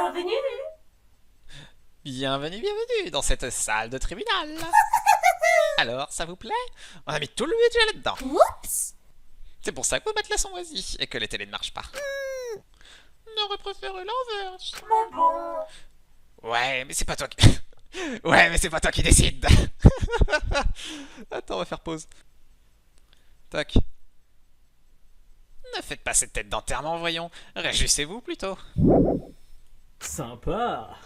Bienvenue. Bienvenue, bienvenue dans cette salle de tribunal. Alors, ça vous plaît? On a mis tout le budget là-dedans. Oups. C'est pour ça que vos matelas sont moisis et que les télés ne marchent pas. On aurait préféré l'inverse. Mais bon. Ouais, mais c'est pas toi qui... Ouais, mais c'est pas toi qui décide. Attends, on va faire pause. Tac. Ne faites pas cette tête d'enterrement, voyons. Réjouissez-vous plutôt. Sympa.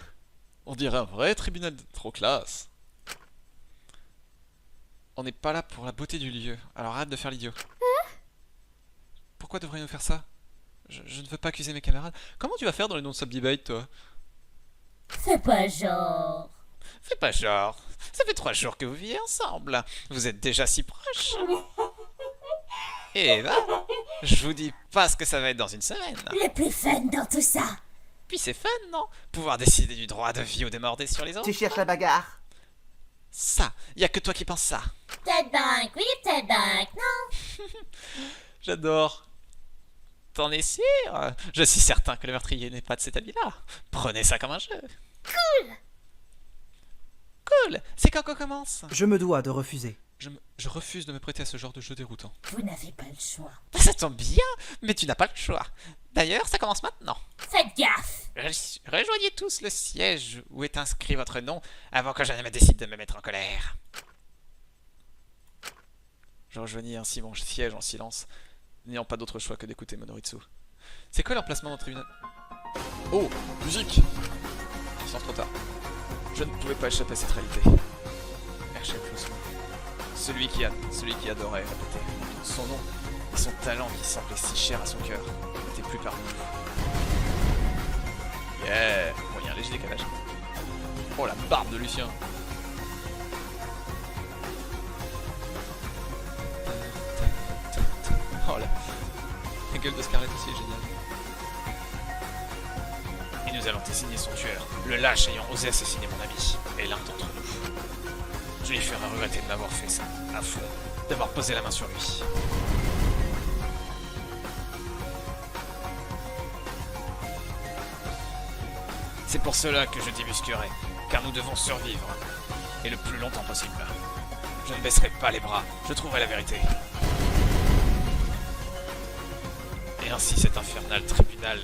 On dirait un vrai tribunal trop classe. On n'est pas là pour la beauté du lieu, alors arrête de faire l'idiot. Pourquoi devrions-nous faire ça? Je ne veux pas accuser mes camarades. Comment tu vas faire dans les non-stop debate, toi? Fais pas genre. Fais pas genre. Ça fait 3 jours que vous vivez ensemble. Vous êtes déjà si proches. Et bah, je vous dis pas ce que ça va être dans une semaine. Le plus fun dans tout ça. Puis c'est fun, non? Pouvoir décider du droit de vie ou de mort des sur les autres. Tu cherches la bagarre? Ça, y a que toi qui penses ça. Peut-être bank, oui, peut-être bank, non. J'adore. T'en es sûr? Je suis certain que le meurtrier n'est pas de cet habit-là. Prenez ça comme un jeu. Cool. Cool. C'est quand qu'on commence? Je me dois de refuser. Je refuse de me prêter à ce genre de jeu déroutant. Vous n'avez pas le choix. Ça tombe bien, mais tu n'as pas le choix. D'ailleurs, ça commence maintenant. Faites gaffe. Rejoignez tous le siège où est inscrit votre nom avant que je ne me décide de me mettre en colère. Je rejoignis ainsi mon siège en silence, n'ayant pas d'autre choix que d'écouter Monoritsu. C'est quoi l'emplacement dans le tribunal? Oh, musique! Il sort trop tard. Je ne pouvais pas échapper à cette réalité. Herschel Flossman. Celui qui adorait répéter son nom et son talent qui semblait si cher à son cœur n'était plus parmi nous. Yeah! Bon, il y a un léger décalage. Oh, la barbe de Lucien! Oh, la gueule de Scarlett aussi est géniale. Et nous allons désigner son tueur, le lâche ayant osé assassiner mon ami, et l'un d'entre nous. Je lui ferai regretter de m'avoir fait ça, à fond, d'avoir posé la main sur lui. C'est pour cela que je débusquerai, car nous devons survivre, et le plus longtemps possible. Je ne baisserai pas les bras, je trouverai la vérité. Et ainsi cet infernal tribunal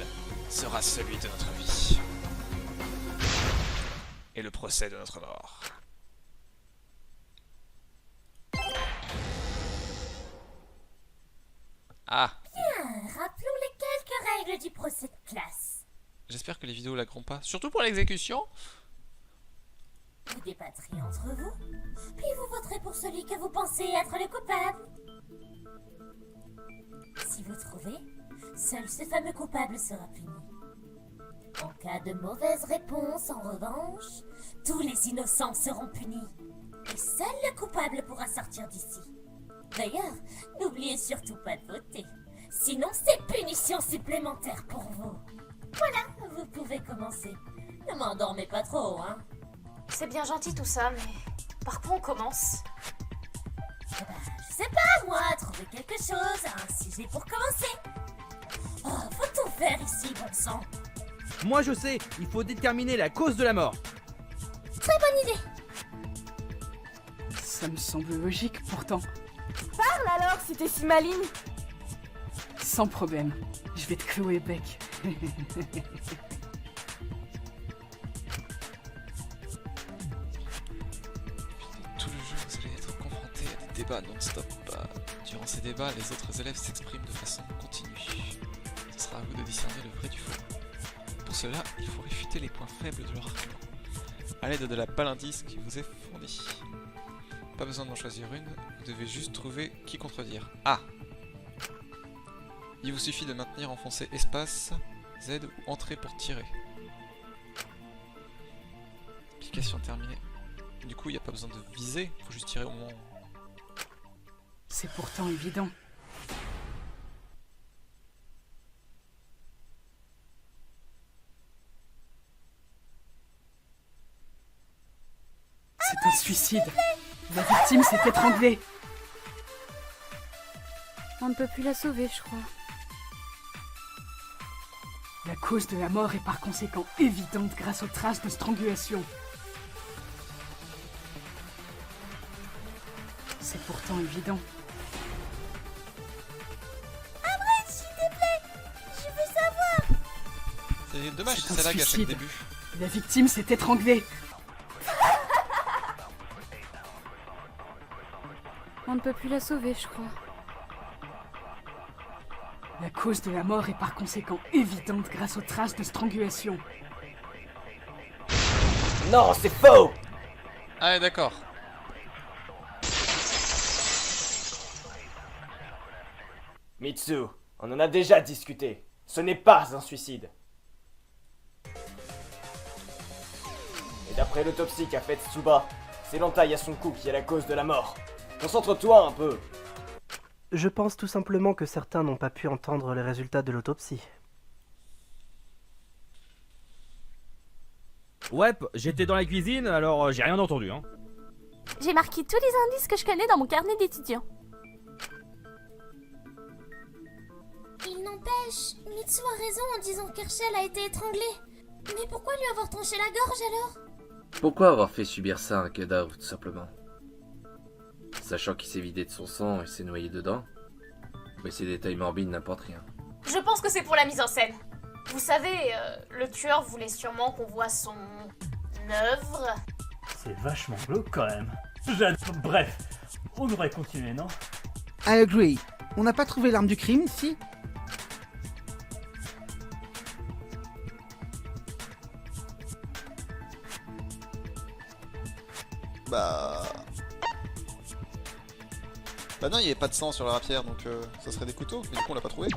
sera celui de notre vie. Et le procès de notre mort. Ah, Rappelons les quelques règles du procès de classe. j'espère que les vidéos laggeront pas, surtout pour l'exécution. Vous débattrez entre vous, puis vous voterez pour celui que vous pensez être le coupable. Si vous trouvez, seul ce fameux coupable sera puni. En cas de mauvaise réponse, en revanche, tous les innocents seront punis. Et seul le coupable pourra sortir d'ici. D'ailleurs, n'oubliez surtout pas de voter. Sinon, c'est punition supplémentaire pour vous. Voilà, vous pouvez commencer. Ne m'endormez pas trop, hein. C'est bien gentil tout ça, mais par quoi on commence? Eh ben, je sais pas, moi, trouver quelque chose, un sujet pour commencer. Oh, faut tout faire ici, bon sang. Moi je sais, il faut déterminer la cause de la mort. Très bonne idée. Ça me semble logique pourtant. Parle alors si t'es si maligne. Sans problème. Je vais te clouer le bec. Tout le jeu, vous allez être confronté à des débats non-stop. Durant ces débats, les autres élèves s'expriment de façon continue. Ce sera à vous de discerner le vrai du faux. Pour cela, il faut réfuter les points faibles de leur argument, à l'aide de la balle indice qui vous est fournie. Pas besoin d'en choisir une, vous devez juste trouver qui contredire. Ah! Il vous suffit de maintenir enfoncé espace, Z ou entrée pour tirer. Application terminée. Du coup, il n'y a pas besoin de viser, il faut juste tirer au moment. C'est pourtant évident. C'est un suicide. La victime s'est étranglée. On ne peut plus la sauver, je crois. La cause de la mort est par conséquent évidente grâce aux traces de strangulation. C'est pourtant évident. C'est dommage C'est si un ça lag à chaque suicide. début. La victime s'est étranglée. On ne peut plus la sauver, je crois. La cause de la mort est par conséquent évidente grâce aux traces de strangulation. Non, c'est faux! Ah ouais, d'accord. Mitsu, on en a déjà discuté. Ce n'est pas un suicide. Et d'après l'autopsie qu'a faite Tsuba, c'est l'entaille à son cou qui est la cause de la mort. Concentre-toi un peu. Je pense tout simplement que certains n'ont pas pu entendre les résultats de l'autopsie. Ouais, j'étais dans la cuisine, alors j'ai rien entendu, hein. J'ai marqué tous les indices que je connais dans mon carnet d'étudiant. Il n'empêche, Mitsu a raison en disant qu'Herschel a été étranglé. Mais pourquoi lui avoir tranché la gorge alors? Pourquoi avoir fait subir ça à un cadavre, tout simplement? Sachant qu'il s'est vidé de son sang et s'est noyé dedans? Mais ces détails morbides n'importent rien. Je pense que c'est pour la mise en scène. Vous savez, le tueur voulait sûrement qu'on voit son œuvre. C'est vachement glauque quand même. Bref, on devrait continuer, non? I agree. On n'a pas trouvé l'arme du crime, si? Bah non, il n'y avait pas de sang sur la rapière, donc ça serait des couteaux, mais du coup on l'a pas trouvé.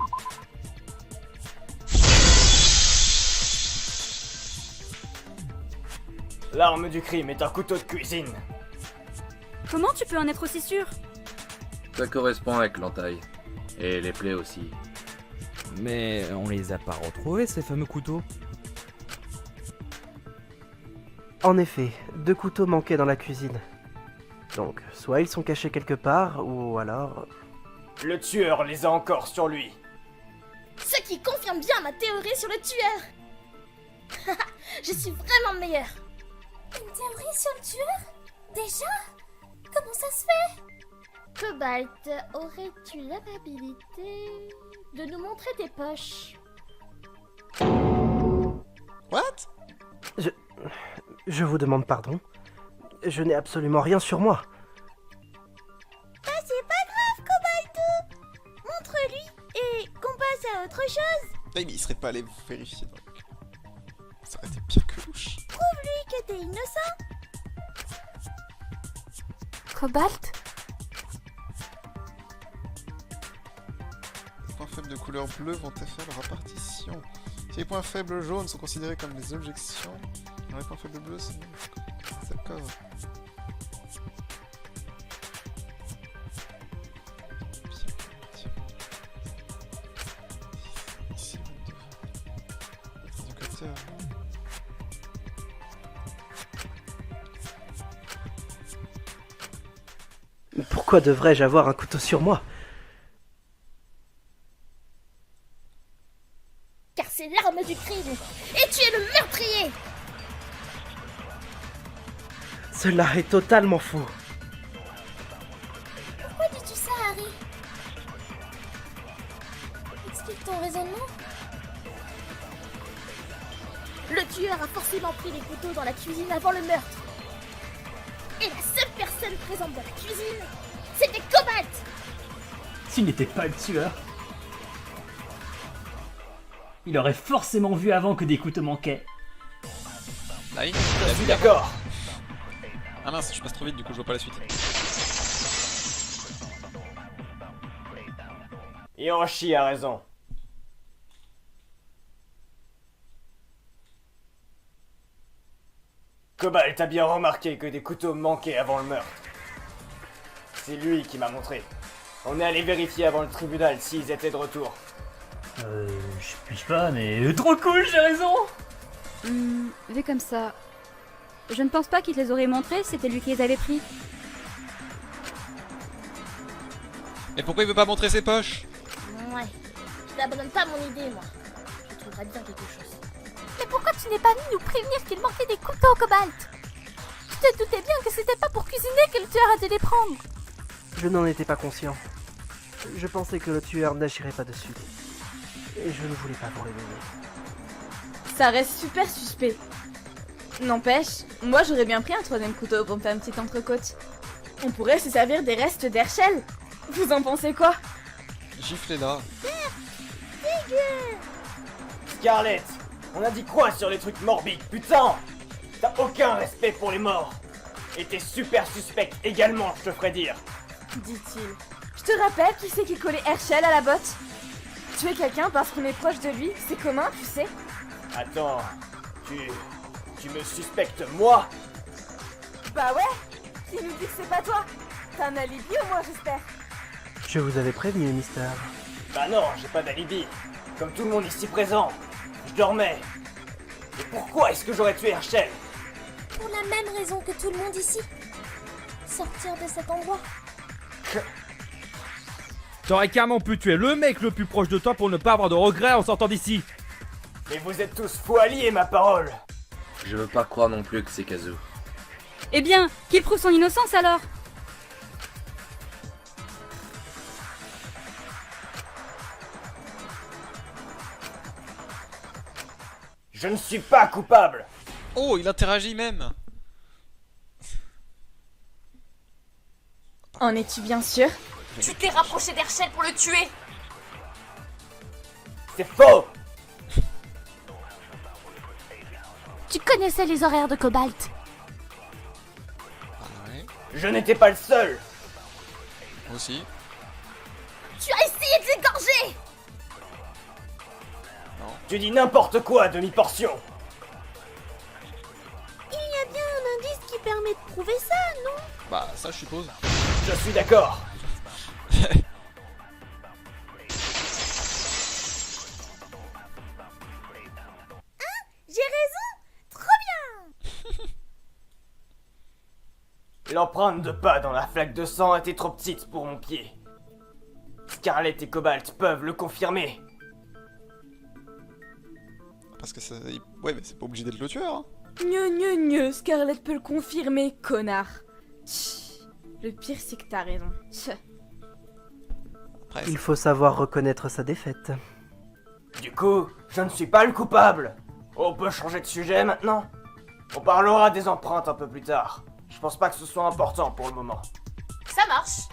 L'arme du crime est un couteau de cuisine. Comment tu peux en être aussi sûr? Ça correspond avec l'entaille. Et les plaies aussi. Mais on les a pas retrouvés, ces fameux couteaux. En effet, 2 couteaux manquaient dans la cuisine. Donc, soit ils sont cachés quelque part, ou alors... Le tueur les a encore sur lui. Ce qui confirme bien ma théorie sur le tueur. Je suis vraiment meilleure. Une théorie sur le tueur? Déjà? Comment ça se fait? Cobalt, aurais-tu l'amabilité de nous montrer tes poches? What? Je vous demande pardon. Je n'ai absolument rien sur moi. C'est pas grave, Cobalt. Montre-lui et qu'on passe à autre chose. Mais il serait pas allé vous vérifier dans le cul. Ça aurait été pire que louche. Prouve-lui que t'es innocent. Cobalt? Les points faibles de couleur bleue vont faire leur répartition. Si les points faibles jaunes sont considérés comme des objections, alors les points faibles bleus, c'est... D'accord. Ici, 22. Éducateur. Pourquoi devrais-je avoir un couteau sur moi? Car c'est l'arme du crime. Et tu es le meurtrier. Cela est totalement faux. Pourquoi dis-tu ça, Harry? Explique ton raisonnement. Le tueur a forcément pris les couteaux dans la cuisine avant le meurtre. Et la seule personne présente dans la cuisine, c'était Cobalt. S'il n'était pas le tueur, il aurait forcément vu avant que des couteaux manquaient. Là, il Je suis d'accord. Ah mince, je passe trop vite, du coup je vois pas la suite. Hiroshi a raison. Cobalt a bien remarqué que des couteaux manquaient avant le meurtre. C'est lui qui m'a montré. On est allé vérifier avant le tribunal s'ils étaient de retour. Je piche pas, mais trop cool, j'ai raison! Vu comme ça, je ne pense pas qu'il te les aurait montrés, c'était lui qui les avait pris. Mais pourquoi il veut pas montrer ses poches? Ouais, je t'abandonne pas mon idée, moi. J'ai faudra dire quelque chose. Mais pourquoi tu n'es pas venu nous prévenir qu'il manquait des couteaux au cobalt? Tu te doutais bien que c'était pas pour cuisiner que le tueur a dû les prendre. Je n'en étais pas conscient. Je pensais que le tueur n'agirait pas dessus. Et je ne voulais pas vous réveiller. Ça reste super suspect. N'empêche, moi j'aurais bien pris un troisième couteau pour me faire une petite entrecôte. On pourrait se servir des restes d'Herschel. Vous en pensez quoi? Giflez-la. Scarlett, on a dit quoi sur les trucs morbides, putain? T'as aucun respect pour les morts. Et t'es super suspect également, je te ferai dire. Dit-il. Je te rappelle qui c'est qui collait Herschel à la botte? Tuer quelqu'un parce qu'on est proche de lui, c'est commun, tu sais. Attends, tu me suspectes moi? Bah ouais. Qui nous dit que c'est pas toi? T'as un alibi au moins, j'espère. Je vous avais prévenu, Mister. Bah non, j'ai pas d'alibi. Comme tout le monde ici présent. Je dormais. Et pourquoi est-ce que j'aurais tué Herschel? Pour la même raison que tout le monde ici. Sortir de cet endroit. T'aurais carrément pu tuer le mec le plus proche de toi pour ne pas avoir de regrets en sortant d'ici. Mais vous êtes tous fous alliés, ma parole. Je veux pas croire non plus que c'est Kazu. Eh bien, qu'il prouve son innocence alors. Je ne suis pas coupable. Oh, il interagit même. En es-tu bien sûr? Tu t'es rapproché d'Herschel pour le tuer. C'est faux. Tu connaissais les horaires de Cobalt. Ouais. Je n'étais pas le seul. Moi aussi. Tu as essayé de l'égorger. Tu dis n'importe quoi, demi-portion. Il y a bien un indice qui permet de prouver ça, non? Bah, ça, je suppose. Je suis d'accord. J'ai raison. Trop bien. L'empreinte de pas dans la flaque de sang était trop petite pour mon pied. Scarlett et Cobalt peuvent le confirmer. Parce que ça... Ouais, mais c'est pas obligé d'être le tueur, hein. Gneu, Scarlett peut le confirmer, connard. Tch. Le pire, c'est que t'as raison. Tch. Après, Il faut savoir reconnaître sa défaite. Du coup, je ne suis pas le coupable. On peut changer de sujet maintenant? On parlera des empreintes un peu plus tard. Je pense pas que ce soit important pour le moment. Ça marche.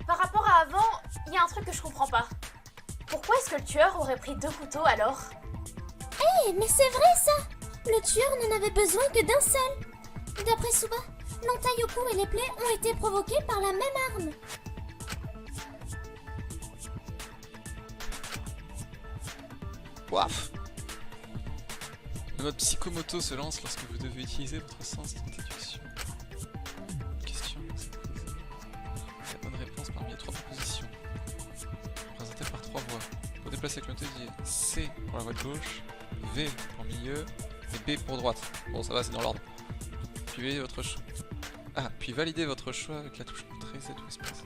Par rapport à avant, il y a un truc que je comprends pas. Pourquoi est-ce que le tueur aurait pris 2 couteaux alors? Mais c'est vrai ça. Le tueur n'en avait besoin que d'un seul. D'après Suba, l'entaille au cou et les plaies ont été provoquées par la même arme. Waf. Le mode psychomoto se lance lorsque vous devez utiliser votre sens d'intuition. Question. La bonne réponse parmi les 3 propositions. Présentée par 3 voies. Pour déplacer le clavier, C pour la voie de gauche, V pour milieu et B pour droite. Bon, ça va, c'est dans l'ordre. Puis validez votre choix. Puis validez votre choix avec la touche entrée Z ou espace.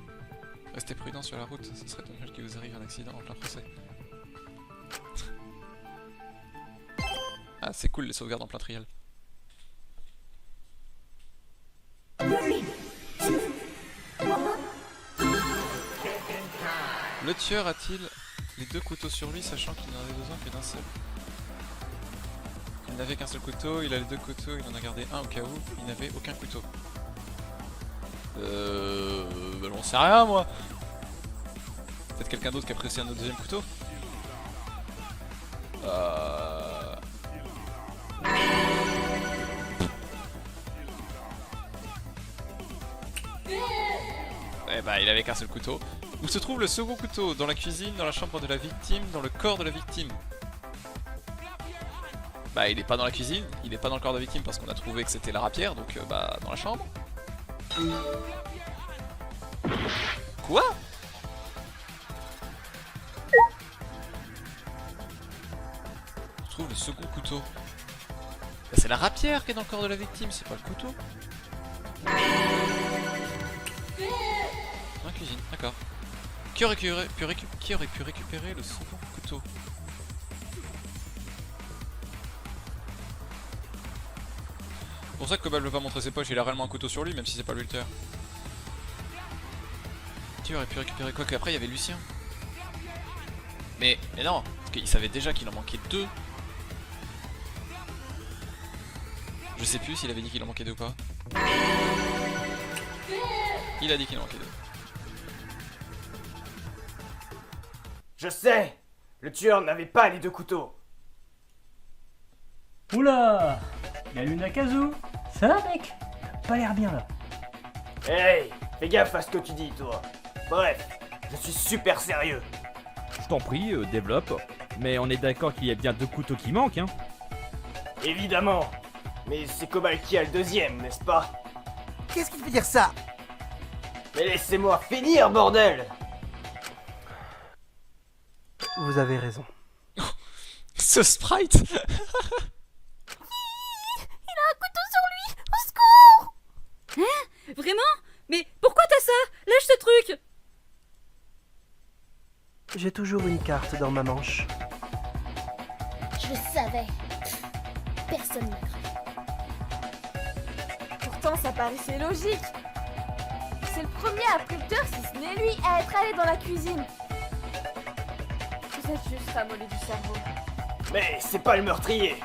Restez prudent sur la route, ce serait dommage qu'il vous arrive un accident en plein procès. Ah, c'est cool les sauvegardes en plein trial. Le tueur a-t-il les 2 couteaux sur lui, sachant qu'il n'en avait besoin que d'un seul? Il n'avait qu'un seul couteau, il a les 2 couteaux, il en a gardé un au cas où, il n'avait aucun couteau. Bah, j'en sais rien moi. Peut-être quelqu'un d'autre qui a pris aussi un autre deuxième couteau. Eh bah, il avait qu'un seul couteau. Où se trouve le second couteau? Dans la cuisine, dans la chambre de la victime, dans le corps de la victime? Bah, il est pas dans la cuisine, il est pas dans le corps de la victime parce qu'on a trouvé que c'était la rapière, donc bah, dans la chambre. Quoi? On trouve le second couteau. Bah, c'est la rapière qui est dans le corps de la victime, c'est pas le couteau. Dans la cuisine, d'accord. Qui aurait pu récupérer le second couteau? pour ça que Cobalt veut pas montrer ses poches, il a réellement un couteau sur lui, même si c'est pas lui le tueur. Tu aurais pu récupérer quoi qu'après il y avait Lucien. Mais non, parce qu'il savait déjà qu'il en manquait 2. Je sais plus s'il avait dit qu'il en manquait 2 ou pas. Il a dit qu'il en manquait 2. Je sais! Le tueur n'avait pas les 2 couteaux. Oula, la lune à Kazoo. Ça va, mec? T'as pas l'air bien là. Hey, fais gaffe à ce que tu dis, toi. Bref, je suis super sérieux. Je t'en prie, développe. Mais on est d'accord qu'il y a bien 2 couteaux qui manquent, hein. Évidemment. Mais c'est Cobalt qui a le 2e, n'est-ce pas? Qu'est-ce qu'il veut dire ça? Mais laissez-moi finir, bordel! Vous avez raison. Ce sprite. Il a un couteau sur lui! Au secours! Hein? Vraiment? Mais pourquoi t'as ça? Lâche ce truc! J'ai toujours une carte dans ma manche. Je le savais. Personne ne m'a cru. Pourtant, ça paraissait logique. C'est le premier après le tueur, si ce n'est lui, à être allé dans la cuisine. Vous êtes juste ramolli du cerveau. Mais c'est pas le meurtrier.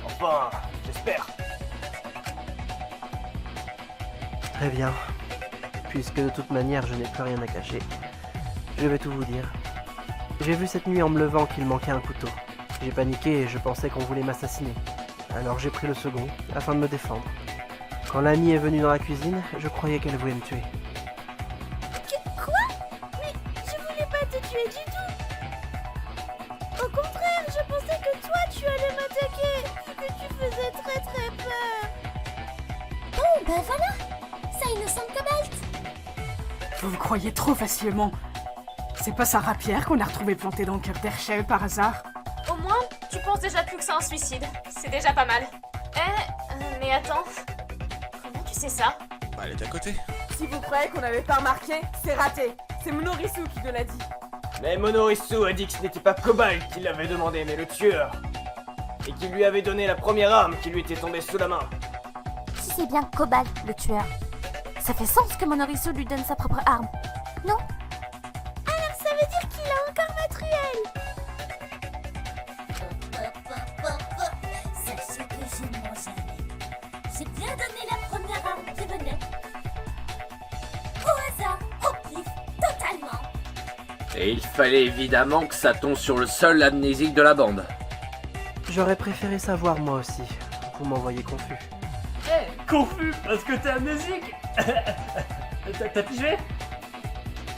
Enfin, j'espère. Très bien. Puisque de toute manière je n'ai plus rien à cacher, je vais tout vous dire. J'ai vu cette nuit en me levant qu'il manquait un couteau. J'ai paniqué et je pensais qu'on voulait m'assassiner. Alors j'ai pris le second, afin de me défendre. Quand l'amie est venue dans la cuisine, je croyais qu'elle voulait me tuer. Quoi? Mais je voulais pas te tuer du tout. Au contraire, je pensais que toi tu allais m'attaquer, vu que tu faisais très très peur. Oh, ben voilà. Ça innocente Cobalt. Vous vous croyez trop facilement. C'est pas sa rapière qu'on a retrouvée plantée dans le cœur d'Herschel par hasard? Au moins, tu penses déjà plus que c'est un suicide. C'est déjà pas mal. Mais attends. Comment tu sais ça? Bah elle est à côté. Si vous croyez qu'on n'avait pas remarqué, c'est raté. C'est Monorisu qui te l'a dit. Mais Monorisu a dit que ce n'était pas Cobalt qui l'avait demandé, mais le tueur. Et qu'il lui avait donné la première arme qui lui était tombée sous la main. Si c'est bien Cobalt, le tueur, ça fait sens que Monorisu lui donne sa propre arme, non? Alors ça veut dire qu'il a encore Matruel. Sachez que je ne mens jamais. J'ai bien donné la première arme qui venait. Au hasard, au pif, totalement. Et il fallait évidemment que ça tombe sur le seul amnésique de la bande. J'aurais préféré savoir moi aussi. Vous m'envoyez confus. Confus parce que t'es amnésique. T'as pigé?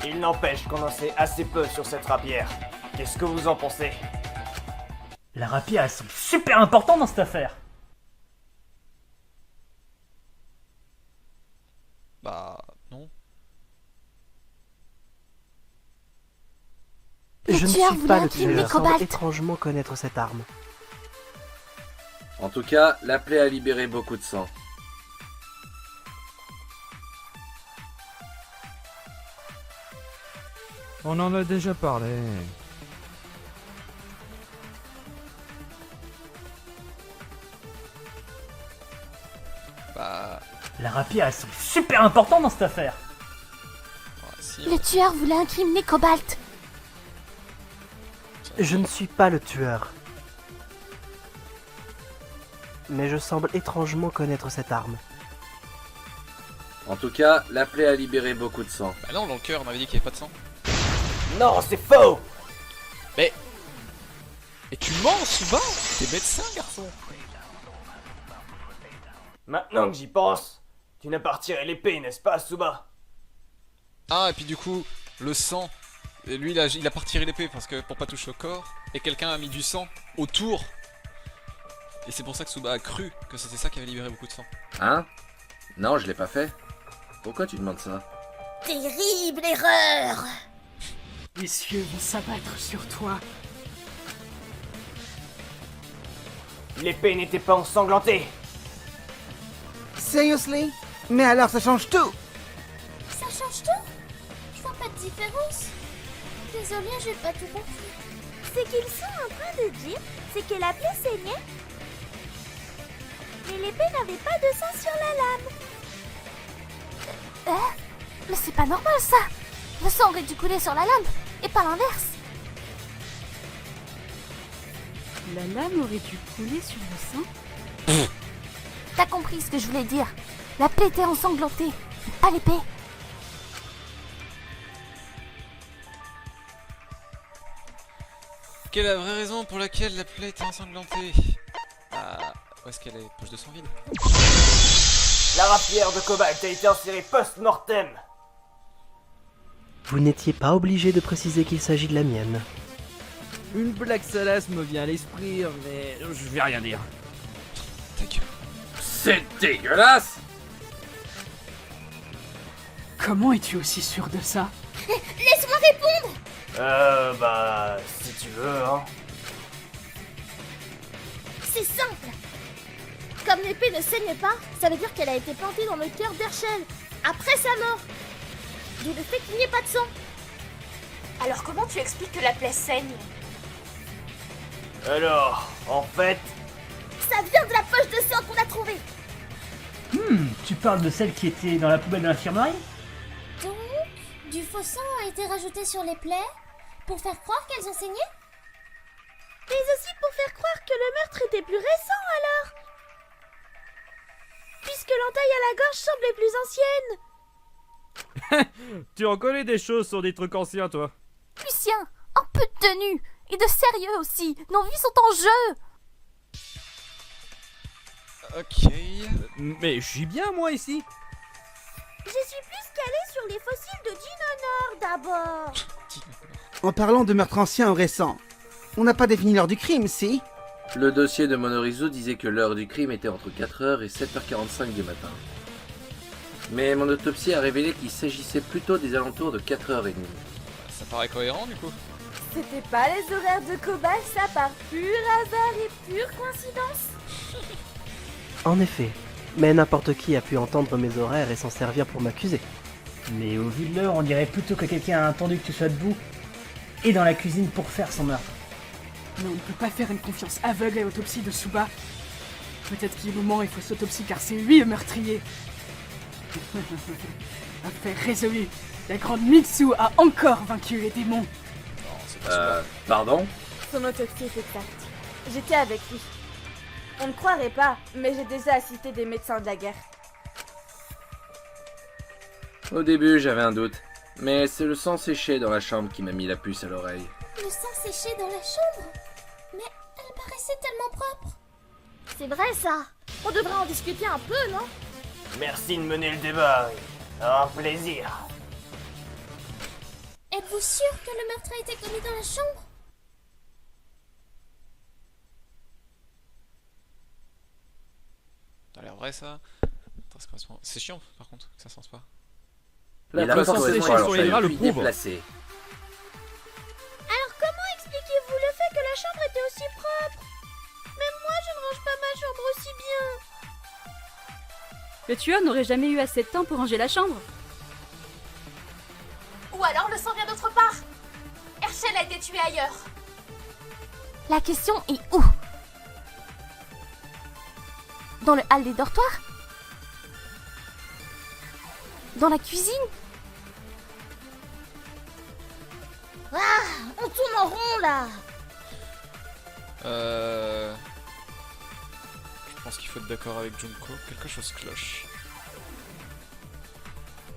Il n'empêche qu'on en sait assez peu sur cette rapière. Qu'est-ce que vous en pensez? La rapière, elle semble super importante dans cette affaire. Bah non. Je ne tueur suis voulait pas le incrimer tueur. Je semble Cobalt. étrangement connaître cette arme. En tout cas, la plaie a libéré beaucoup de sang. On en a déjà parlé. Bah... La rapière, elle semble super importante dans cette affaire. ouais, si, Le tueur voulait incriminer Cobalt. Je ne suis pas le tueur. Mais je semble étrangement connaître cette arme. En tout cas, la plaie a libéré beaucoup de sang. Bah non, dans le cœur on avait dit qu'il n'y avait pas de sang. Non, c'est faux! Mais... Et tu mens souvent. T'es médecin, garçon. Maintenant que j'y pense, tu n'as pas retiré l'épée, n'est-ce pas, Suba? Ah, et puis du coup, le sang. Et lui, il a pas retiré l'épée parce que pour pas toucher au corps. Et quelqu'un a mis du sang autour. Et c'est pour ça que Suba a cru que c'était ça qui avait libéré beaucoup de sang. Hein? Non, je l'ai pas fait. Pourquoi tu demandes ça? Terrible erreur. Les cieux vont s'abattre sur toi. L'épée n'était pas ensanglantée. Seriously? Mais alors ça change tout! Ça change tout? Je vois pas de différence. Désolée, j'ai pas tout compris. Ce qu'ils sont en train de dire, c'est que la plaie saignait. Mais l'épée n'avait pas de sang sur la lame. Mais c'est pas normal ça. Le sang aurait dû couler sur la lame et pas l'inverse. La lame aurait dû couler sur le sang. T'as compris ce que je voulais dire. La plaie était ensanglantée, pas l'épée. Quelle est la vraie raison pour laquelle la plaie était ensanglantée? Où est-ce qu'elle est? Poche de sang vide. La rapière de Cobalt a été insérée post-mortem. Vous n'étiez pas obligé de préciser qu'il s'agit de la mienne. Une blague salace me vient à l'esprit, mais je vais rien dire. Ta gueule. C'est dégueulasse! Comment es-tu aussi sûr de ça? Laisse-moi répondre. Si tu veux, hein. C'est simple. Comme l'épée ne saigne pas, ça veut dire qu'elle a été plantée dans le cœur d'Herschel, après sa mort. D'où le fait qu'il n'y ait pas de sang. Alors comment tu expliques que la plaie saigne? Alors, en fait... Ça vient de la poche de sang qu'on a trouvée. Tu parles de celle qui était dans la poubelle de l'infirmerie? Donc, du faux sang a été rajouté sur les plaies pour faire croire qu'elles ont saigné? Mais aussi pour faire croire que le meurtre était plus récent alors. Puisque l'entaille à la gorge semblait plus ancienne. Tu en connais des choses sur des trucs anciens, toi. Lucien, un peu de tenue et de sérieux aussi. Nos vies sont en jeu. Ok. Mais je suis bien, moi, ici. Je suis plus calée sur les fossiles de Dinonor d'abord. En parlant de meurtre ancien ou récent, on n'a pas défini l'heure du crime, si? Le dossier de Monorizo disait que l'heure du crime était entre 4h et 7h45 du matin. Mais mon autopsie a révélé qu'il s'agissait plutôt des alentours de 4h30. Ça paraît cohérent, du coup. C'était pas les horaires de Cobalt, ça par pur hasard et pure coïncidence. En effet, mais n'importe qui a pu entendre mes horaires et s'en servir pour m'accuser. Mais au vu de l'heure, on dirait plutôt que quelqu'un a attendu que tu sois debout et dans la cuisine pour faire son meurtre. Mais on ne peut pas faire une confiance aveugle à l'autopsie de Suba. Peut-être qu'il est le moment, il faut s'autopsie car c'est lui le meurtrier. Affaire résolue. La grande Mitsu a encore vaincu les démons. Pardon? Son autopsie est exacte. J'étais avec lui. On ne croirait pas, mais j'ai déjà assisté des médecins de la guerre. Au début, j'avais un doute. Mais c'est le sang séché dans la chambre qui m'a mis la puce à l'oreille. Le sang séché dans la chambre? Mais elle paraissait tellement propre. C'est vrai ça. On devrait en discuter un peu, non? Merci de mener le débat. Un plaisir. Êtes-vous sûr que le meurtre a été commis dans la chambre? Ça a l'air vrai, ça. Attends, ça correspond- C'est chiant, par contre, que ça sens pas. La Le sang correspond séché à sur les draps le l'entaille prouve. déplacée. Alors comment expliquez-vous le fait que la chambre était aussi propre? Même moi, je ne range pas ma chambre aussi bien. Le tueur n'aurait jamais eu assez de temps pour ranger la chambre. Ou alors le sang vient d'autre part. Herschel a été tué ailleurs. La question est où? Dans le hall des dortoirs? Dans la cuisine? Ah, on tourne en rond là. Je pense qu'il faut être d'accord avec Junko. Quelque chose cloche.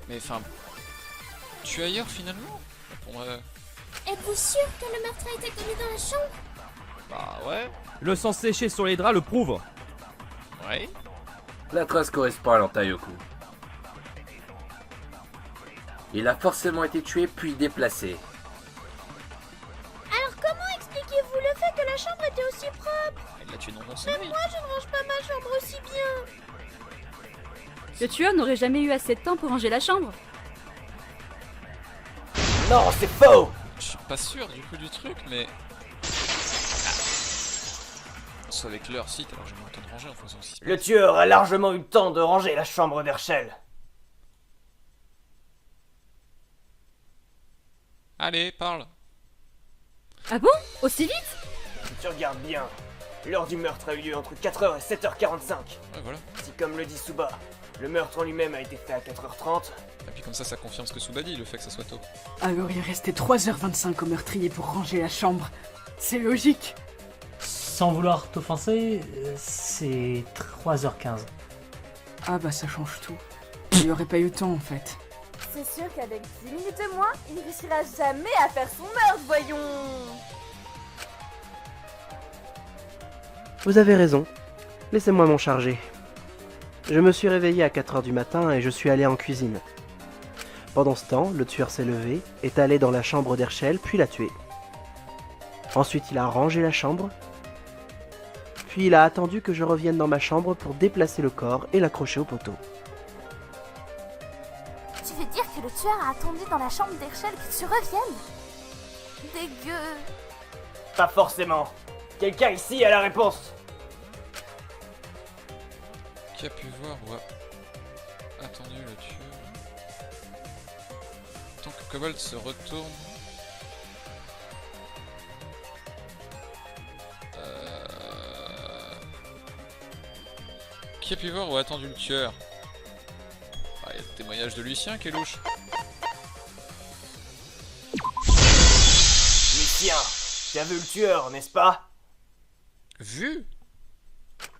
Mais enfin... Tu es ailleurs, finalement? Pour moi... Êtes-vous sûr que le meurtre a été commis dans la chambre? Bah ouais. Le sang séché sur les draps le prouve. Ouais. La trace correspond à l'entaille au cou. Il a forcément été tué puis déplacé. Alors comment expliquez-vous le fait que la chambre était aussi propre? Il l'a tué dans son Même sommeil. moi, je ne range pas ma chambre aussi bien. Le tueur n'aurait jamais eu assez de temps pour ranger la chambre. Non, c'est faux. Je suis pas sûr du coup du truc, mais... Soit avec l'heure, si, t'as largement le temps de ranger en fonction si... Le tueur a largement eu le temps de ranger la chambre d'Herschel. Allez, parle. Ah bon? Aussi vite? Si tu regardes bien, L'heure du meurtre a eu lieu entre 4h et 7h45. Ouais, voilà. Si comme le dit Suba, le meurtre en lui-même a été fait à 4h30... Et puis comme ça confirme ce que Suba dit, le fait que ça soit tôt. Alors il restait 3h25 au meurtrier pour ranger la chambre. C'est logique. Sans vouloir t'offenser, c'est 3h15. Ah bah ça change tout. Il n'y aurait pas eu le temps en fait. C'est sûr qu'avec 10 minutes de moins, il ne réussira jamais à faire son meurtre, voyons. Vous avez raison. Laissez-moi m'en charger. Je me suis réveillé à 4h du matin et je suis allé en cuisine. Pendant ce temps, le tueur s'est levé, est allé dans la chambre d'Herschel, puis l'a tué. Ensuite, il a rangé la chambre, puis il a attendu que je revienne dans ma chambre pour déplacer le corps et l'accrocher au poteau. Tu veux dire que le tueur a attendu dans la chambre d'Herschel que tu reviennes? Dégueu. Pas forcément. Quelqu'un ici a la réponse. Qui a pu voir ou a attendu le tueur? Tant que Cobalt se retourne... Qui a pu voir ou a attendu le tueur? Ah, y a le témoignage de Lucien qui est louche. Lucien, tu as vu le tueur, n'est-ce pas? Vu?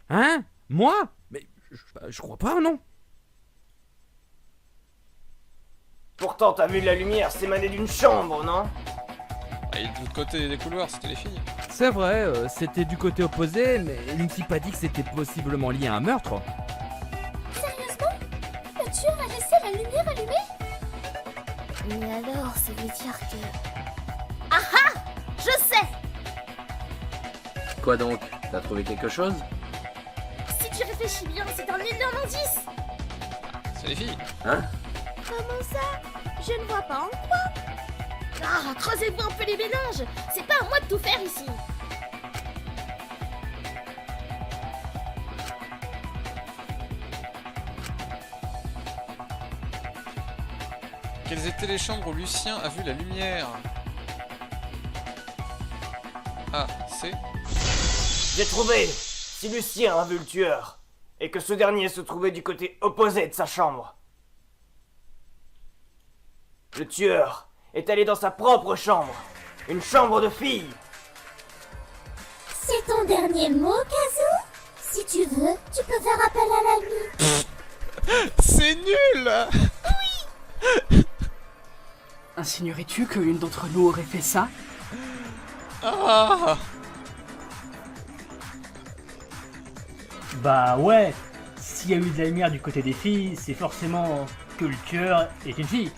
Hein? Moi? Mais je crois pas, non? Pourtant, t'as vu la lumière s'émaner d'une chambre, non? Ah, et de l'autre côté des couloirs, c'était les filles. C'est vrai, c'était du côté opposé, mais il ne s'est pas dit que c'était possiblement lié à un meurtre. Sérieusement? Le tueur a laissé la lumière allumée? Mais alors, ça veut dire que... Ah ah! Je sais! Quoi donc? T'as trouvé quelque chose? Si tu réfléchis bien, c'est un énorme indice! C'est les filles. Hein? Comment ça? Je ne vois pas en quoi? Ah, creusez-vous un peu les mélanges! C'est pas à moi de tout faire ici! Quelles étaient les chambres où Lucien a vu la lumière? A, C. J'ai trouvé! Si Lucien a vu le tueur, et que ce dernier se trouvait du côté opposé de sa chambre. Le tueur est allé dans sa propre chambre. Une chambre de fille. C'est ton dernier mot, Kazoo? Si tu veux, tu peux faire appel à la nuit. C'est nul! Insinuerais-tu que l'une d'entre nous aurait fait ça? Ah! Bah ouais, s'il y a eu de la lumière du côté des filles, c'est forcément que le tueur est une fille.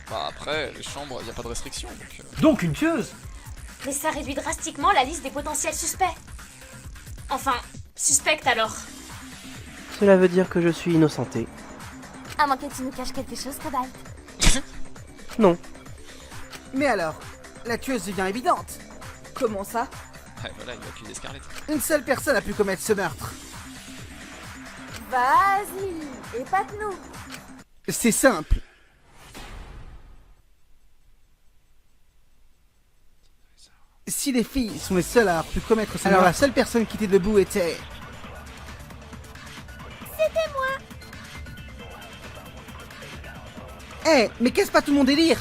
Bah après, les chambres, y a pas de restriction, donc... Donc une tueuse! Mais ça réduit drastiquement la liste des potentiels suspects. Enfin, suspecte alors. Cela veut dire que je suis innocenté. À moins que tu nous caches quelque chose, Cobalt. Non. Mais alors, la tueuse devient évidente. Comment ça? Ouais, voilà, il va accuser Scarlett. Une seule personne a pu commettre ce meurtre. Vas-y, épate-nous. C'est simple. Si les filles sont les seules à avoir pu commettre ce meurtre, alors la seule personne qui était debout était... C'était moi! Eh, mais qu'est-ce pas tout mon délire?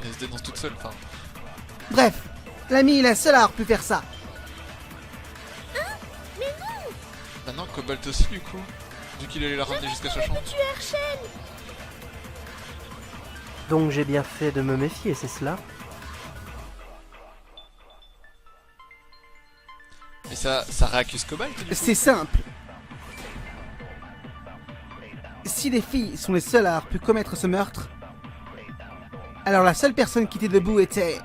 Elle se dénonce toute seule, enfin... Bref, l'ami est la seule à avoir pu faire ça. Bah non, Cobalt aussi, du coup. Vu qu'il allait la ramener jusqu'à sa chambre. Donc j'ai bien fait de me méfier, c'est cela? Mais ça réaccuse Cobalt, du coup. C'est simple. Si les filles sont les seules à avoir pu commettre ce meurtre, alors la seule personne qui était debout était...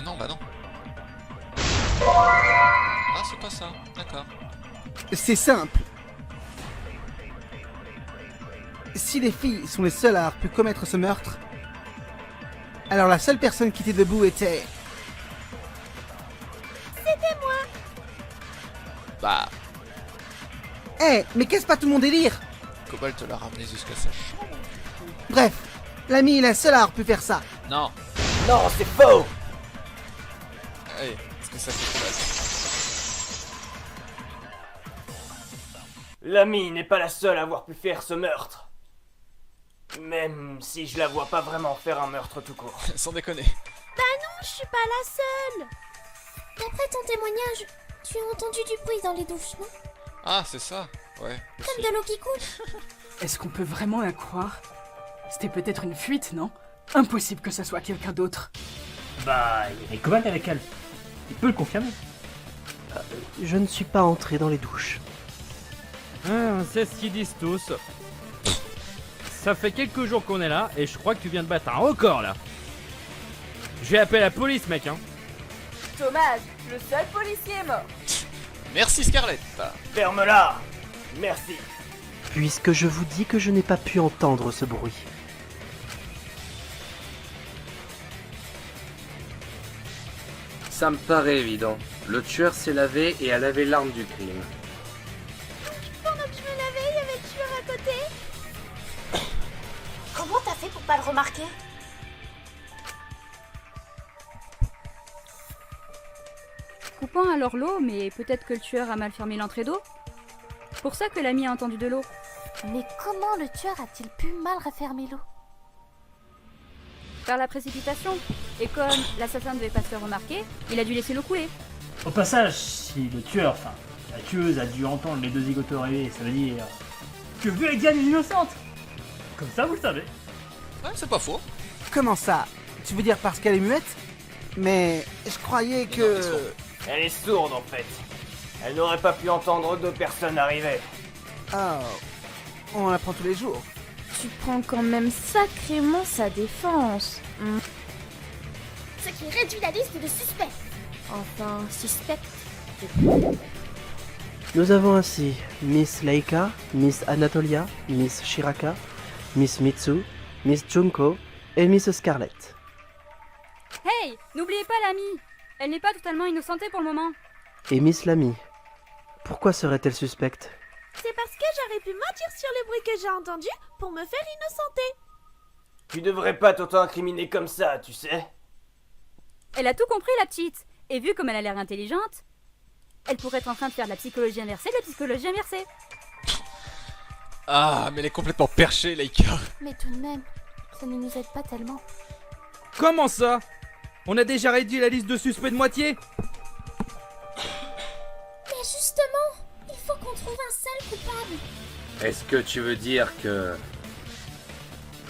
Non, bah non. Ah, c'est pas ça, d'accord. C'est simple. Si les filles sont les seules à avoir pu commettre ce meurtre, alors la seule personne qui était debout était... Bah, Eh, mais qu'est-ce pas tout mon délire? Cobalt l'a ramené jusqu'à sa chambre. Bref, l'ami est la seule à avoir pu faire ça. Non. Non, c'est faux! Allez, est-ce que ça fait mal? L'ami n'est pas la seule à avoir pu faire ce meurtre. Même si je la vois pas vraiment faire un meurtre tout court. Sans déconner. Bah non, je suis pas la seule. D'après ton témoignage, tu as entendu du bruit dans les douches, non? Ah, c'est ça. Ouais. Comme de l'eau qui coule. Est-ce qu'on peut vraiment la croire? C'était peut-être une fuite, non? Impossible que ça soit quelqu'un d'autre. Bah, il y avait Cobalt avec elle. Il peut le confirmer. Je ne suis pas entré dans les douches. C'est ce qu'ils disent tous. Ça fait quelques jours qu'on est là et je crois que tu viens de battre un record là. Je vais appeler la police, mec, hein. Dommage, le seul policier est mort. Merci Scarlett. Ferme-la. Merci. Puisque je vous dis que je n'ai pas pu entendre ce bruit. Ça me paraît évident. Le tueur s'est lavé et a lavé l'arme du crime. Pendant que je me lavais, il y avait le tueur à côté. Comment t'as fait pour pas le remarquer? Coupant alors l'eau, mais peut-être que le tueur a mal fermé l'entrée d'eau. Pour ça que l'ami a entendu de l'eau. Mais comment le tueur a-t-il pu mal refermer l'eau? Par la précipitation. Et comme l'assassin ne devait pas se faire remarquer, il a dû laisser l'eau couler. Au passage, si le tueur, enfin, la tueuse a dû entendre les deux zigotos rêver, ça veut dire que Viridiane est innocente. Comme ça, vous le savez. Ouais, c'est pas faux. Comment ça? Tu veux dire parce qu'elle est muette? Mais je croyais que... Elle est sourde en fait. Elle n'aurait pas pu entendre deux personnes arriver. Oh, on l'apprend tous les jours. Tu prends quand même sacrément sa défense. Ce qui réduit la liste de suspects. Enfin, suspects. Nous avons ainsi Miss Leika, Miss Anatolia, Miss Shiraka, Miss Mitsu, Miss Junko et Miss Scarlett. Hey, n'oubliez pas l'ami. Elle n'est pas totalement innocentée pour le moment. Et Miss Lamy. Pourquoi serait-elle suspecte? C'est parce que j'aurais pu mentir sur le bruit que j'ai entendu pour me faire innocenter. Tu devrais pas t'auto-incriminer comme ça, tu sais. Elle a tout compris, la petite. Et vu comme elle a l'air intelligente, elle pourrait être en train de faire de la psychologie inversée, de la psychologie inversée. Ah, mais elle est complètement perchée, Laika. Mais tout de même, ça ne nous aide pas tellement. Comment ça? On a déjà réduit la liste de suspects de moitié. Mais justement, il faut qu'on trouve un seul coupable. Est-ce que tu veux dire que...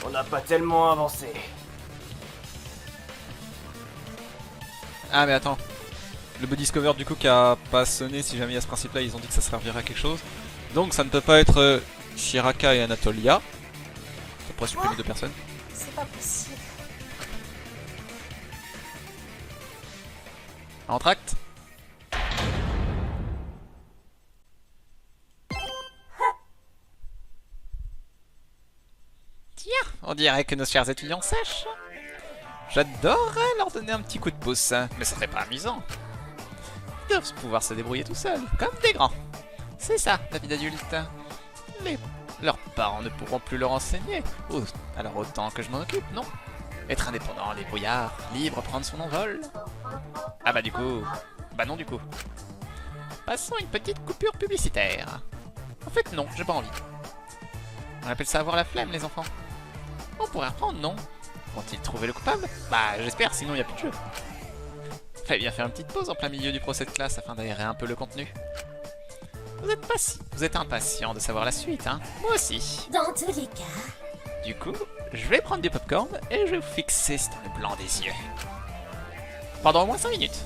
On n'a pas tellement avancé. Ah mais attends. Le body discover du coup qui a pas sonné, si jamais il y a ce principe là, ils ont dit que ça servirait à quelque chose. Donc ça ne peut pas être Shiraka et Anatolia. Ça pourrait supprimer deux personnes. C'est pas possible. Entracte. Tiens, on dirait que nos chers étudiants sèchent. J'adorerais leur donner un petit coup de pouce, mais ça serait pas amusant. Ils doivent pouvoir se débrouiller tout seuls, comme des grands. C'est ça, la vie d'adulte. Leurs parents ne pourront plus leur enseigner. Oh, alors autant que je m'en occupe, non? Être indépendant, débrouillard, libre, prendre son envol. Ah bah du coup... Bah non du coup. Passons une petite coupure publicitaire. En fait non, j'ai pas envie. On appelle ça avoir la flemme les enfants. On pourrait reprendre, non? Vont-ils trouver le coupable? Bah j'espère, sinon il n'y a plus de jeu. Fallait bien faire une petite pause en plein milieu du procès de classe afin d'aérer un peu le contenu. Vous êtes impatient de savoir la suite, hein? Moi aussi. Dans tous les cas. Du coup, je vais prendre du popcorn et je vais vous fixer dans le blanc des yeux. Pendant au moins 5 minutes.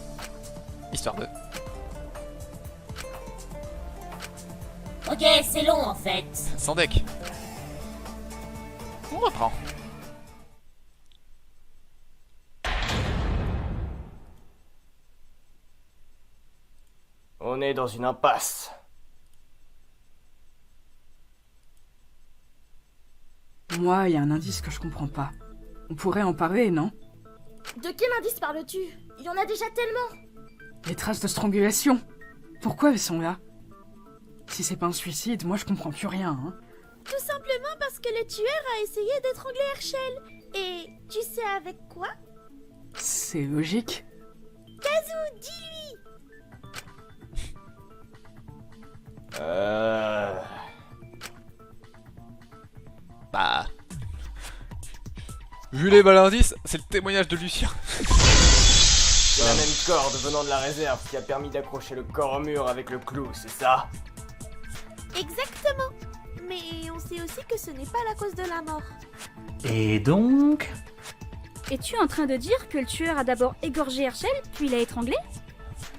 Histoire de... Ok, c'est long en fait. Sans deck. On reprend. On est dans une impasse. Moi, il y a un indice que je comprends pas. On pourrait en parler, non? De quel indice parles-tu? Il y en a déjà tellement. Les traces de strangulation. Pourquoi elles sont là? Si c'est pas un suicide, moi je comprends plus rien, hein. Tout simplement parce que le tueur a essayé d'étrangler Herschel. Et tu sais avec quoi? C'est logique. Kazoo, Vu les balindices, c'est le témoignage de Lucien. C'est la même corde venant de la réserve qui a permis d'accrocher le corps au mur avec le clou, c'est ça? Exactement. Mais on sait aussi que ce n'est pas la cause de la mort. Et donc... Es-tu en train de dire que le tueur a d'abord égorgé Herschel, puis l'a étranglé?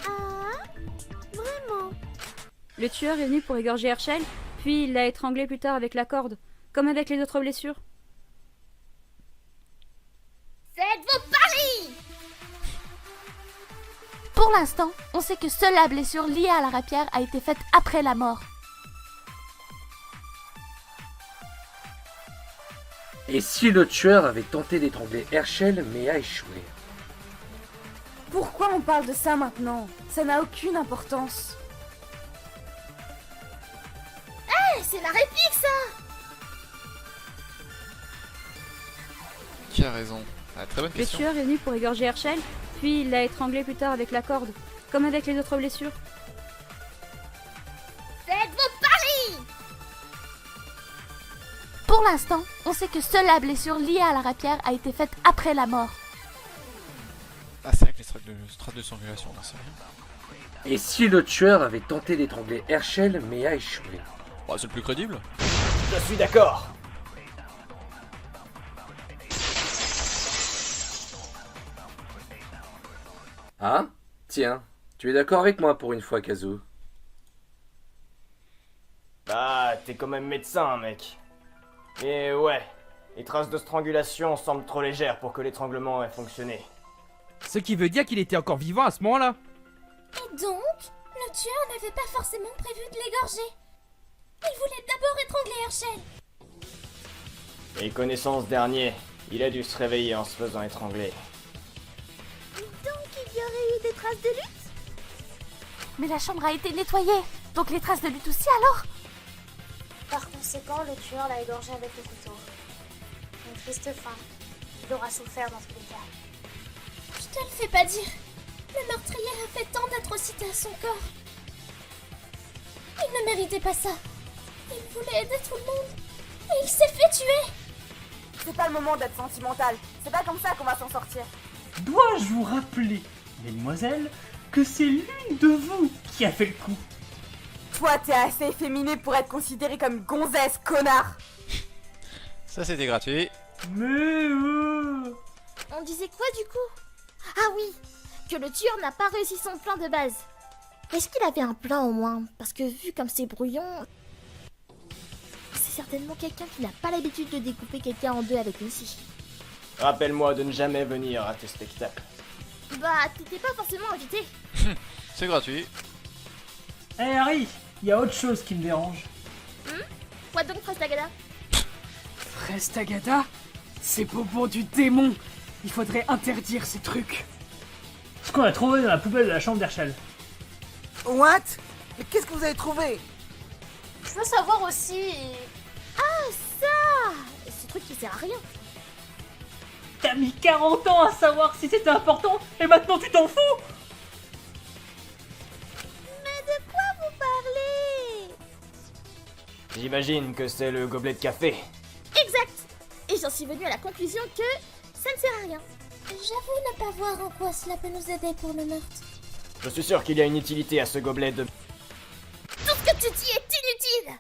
Ah, vraiment? Le tueur est venu pour égorger Herschel, puis il l'a étranglé plus tard avec la corde, comme avec les autres blessures. Faites vos paris! Pour l'instant, on sait que seule la blessure liée à la rapière a été faite après la mort. Et si le tueur avait tenté d'étrangler Herschel mais a échoué? Pourquoi on parle de ça maintenant? Ça n'a aucune importance. Hé, c'est la réplique ça! Qui a raison? Ah, très bonne Le question. tueur est venu pour égorger Herschel, puis il l'a étranglé plus tard avec la corde, comme avec les autres blessures. Faites vos paris! Pour l'instant, on sait que seule la blessure liée à la rapière a été faite après la mort. Ah, c'est vrai que les strates de strangulation, on en sait rien. Et si le tueur avait tenté d'étrangler Herschel mais a échoué? Bah, c'est le plus crédible. Je suis d'accord. Ah? Tiens, tu es d'accord avec moi pour une fois, Kazu? Bah, t'es quand même médecin, mec. Et ouais, les traces de strangulation semblent trop légères pour que l'étranglement ait fonctionné. Ce qui veut dire qu'il était encore vivant à ce moment-là. Et donc, le tueur n'avait pas forcément prévu de l'égorger. Il voulait d'abord étrangler Herschel. Et connaissant ce dernier, il a dû se réveiller en se faisant étrangler. Donc il y aurait eu des traces de lutte? Mais la chambre a été nettoyée, donc les traces de lutte aussi alors? Par conséquent, le tueur l'a égorgé avec le couteau. Une triste fin. Il aura souffert dans tous les cas. Je te le fais pas dire. Le meurtrier a fait tant d'atrocités à son corps. Il ne méritait pas ça. Il voulait aider tout le monde. Et il s'est fait tuer. C'est pas le moment d'être sentimental. C'est pas comme ça qu'on va s'en sortir. Dois-je vous rappeler, mesdemoiselles, que c'est l'une de vous qui a fait le coup? Toi, t'es assez efféminé pour être considéré comme une gonzesse, connard. Ça, c'était gratuit. Mais On disait quoi du coup? Ah oui, que le tueur n'a pas réussi son plan de base. Est-ce qu'il avait un plan au moins? Parce que vu comme c'est brouillon, c'est certainement quelqu'un qui n'a pas l'habitude de découper quelqu'un en deux avec une scie. Rappelle-moi de ne jamais venir à tes spectacles. Bah, t'étais pas forcément invité. C'est gratuit. Hé Harry, il y a autre chose qui me dérange. Quoi donc, Frastagada? Frestagada? C'est bonbons du démon. Il faudrait interdire ces trucs. Ce qu'on a trouvé dans la poubelle de la chambre d'Herschel. What? Mais qu'est-ce que vous avez trouvé? Je veux savoir aussi... Ah, ça! Ce truc qui sert à rien. T'as mis 40 ans à savoir si c'était important et maintenant tu t'en fous? Mais de quoi vous parlez? J'imagine que c'est le gobelet de café. Exact! Et j'en suis venue à la conclusion que ça ne sert à rien. J'avoue ne pas voir en quoi cela peut nous aider pour le meurtre. Je suis sûr qu'il y a une utilité à ce gobelet de... Tout ce que tu dis est inutile!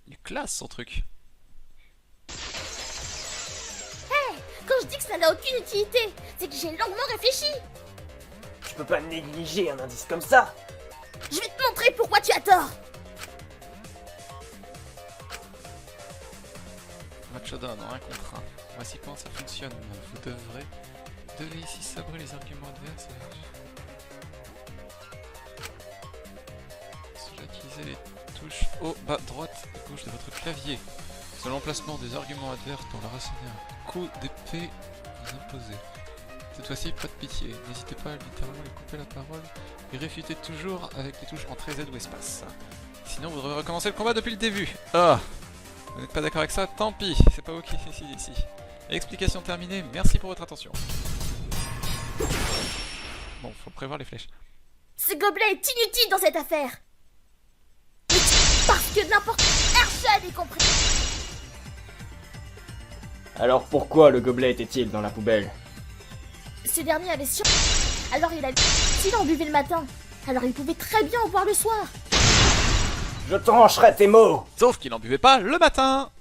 Il est classe son truc. Quand je dis que ça n'a aucune utilité, c'est que j'ai longuement réfléchi. Tu peux pas négliger un indice comme ça. Je vais te montrer pourquoi tu as tort. Match d'un en 1 contre 1. Voici comment ça fonctionne. Vous devez ici sabrer les arguments adverses. Utilisez les touches haut, bas, droite et gauche de votre clavier. C'est l'emplacement des arguments adverses pour leur asséner un coup d'épée vous imposer. Cette fois-ci, pas de pitié. N'hésitez pas à littéralement lui couper la parole et réfutez toujours avec les touches entrée Z ou espace. Sinon, vous devrez recommencer le combat depuis le début. Ah! Vous n'êtes pas d'accord avec ça? Tant pis, c'est pas vous qui décidez ici. Explication terminée, merci pour votre attention. Bon, faut prévoir les flèches. Ce gobelet est inutile dans cette affaire. Parce que n'importe Herschel est compris. Alors pourquoi le gobelet était-il dans la poubelle? Ce dernier avait sur... Alors il a... S'il en buvait le matin, alors il pouvait très bien en boire le soir. Je trancherai tes mots! Sauf qu'il n'en buvait pas le matin.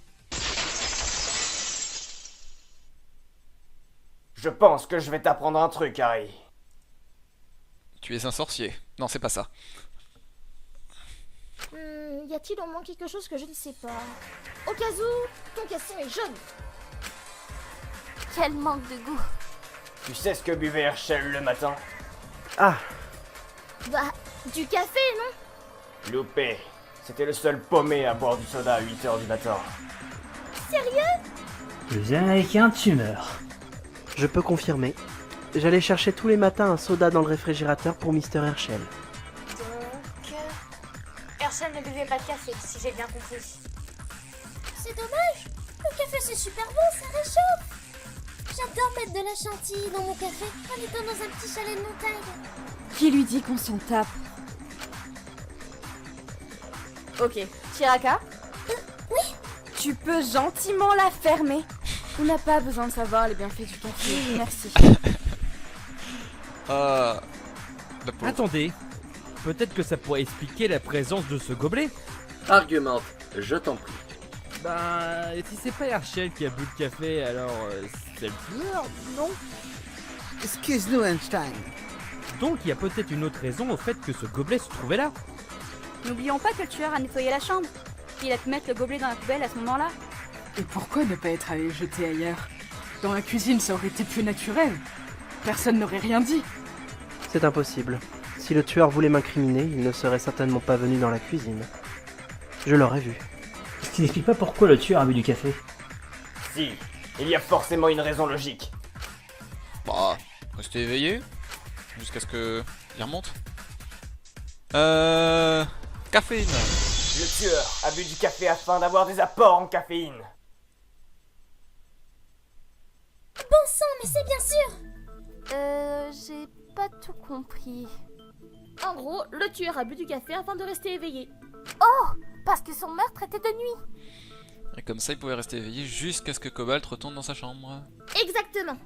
Je pense que je vais t'apprendre un truc, Harry. Tu es un sorcier. Non, c'est pas ça. Y a-t-il au moins quelque chose que je ne sais pas? Au cas où, ton casson est jaune. Quel manque de goût. Tu sais ce que buvait Herschel le matin? Ah, Bah, du café, non? Loupé. C'était le seul paumé à boire du soda à 8h du matin. Sérieux? Le vieux américain, tu meurs. je peux confirmer. J'allais chercher tous les matins un soda dans le réfrigérateur pour Mr. Herschel. Donc... Herschel ne buvait pas de café, si j'ai bien compris. C'est dommage. Le café c'est super bon, ça réchauffe. J'adore mettre de la chantilly dans mon café en étant dans un petit chalet de montagne. Qui lui dit qu'on s'en tape? Ok, Chiraka? Oui? Tu peux gentiment la fermer. On n'a pas besoin de savoir les bienfaits du café, merci. La pauvre. Attendez, peut-être que ça pourrait expliquer la présence de ce gobelet. Argumente, je t'en prie. Ben, si c'est pas Herschel qui a bu le café, alors c'est le tueur, non? Excuse-nous, Einstein. Donc il y a peut-être une autre raison au fait que ce gobelet se trouvait là. N'oublions pas que le tueur a nettoyé la chambre. Il a pu mettre le gobelet dans la poubelle à ce moment-là. Et pourquoi ne pas être allé le jeter ailleurs? Dans la cuisine, ça aurait été plus naturel. Personne n'aurait rien dit. C'est impossible. Si le tueur voulait m'incriminer, il ne serait certainement pas venu dans la cuisine. Je l'aurais vu. Ce qui n'explique pas pourquoi le tueur a bu du café. Si, il y a forcément une raison logique. Bah, restez éveillé. Jusqu'à ce que... il remonte. Caféine. Le tueur a bu du café afin d'avoir des apports en caféine. Bon sang, mais c'est bien sûr. J'ai pas tout compris. En gros, le tueur a bu du café afin de rester éveillé. Oh, parce que son meurtre était de nuit. Et comme ça, il pouvait rester éveillé jusqu'à ce que Cobalt retourne dans sa chambre. Exactement.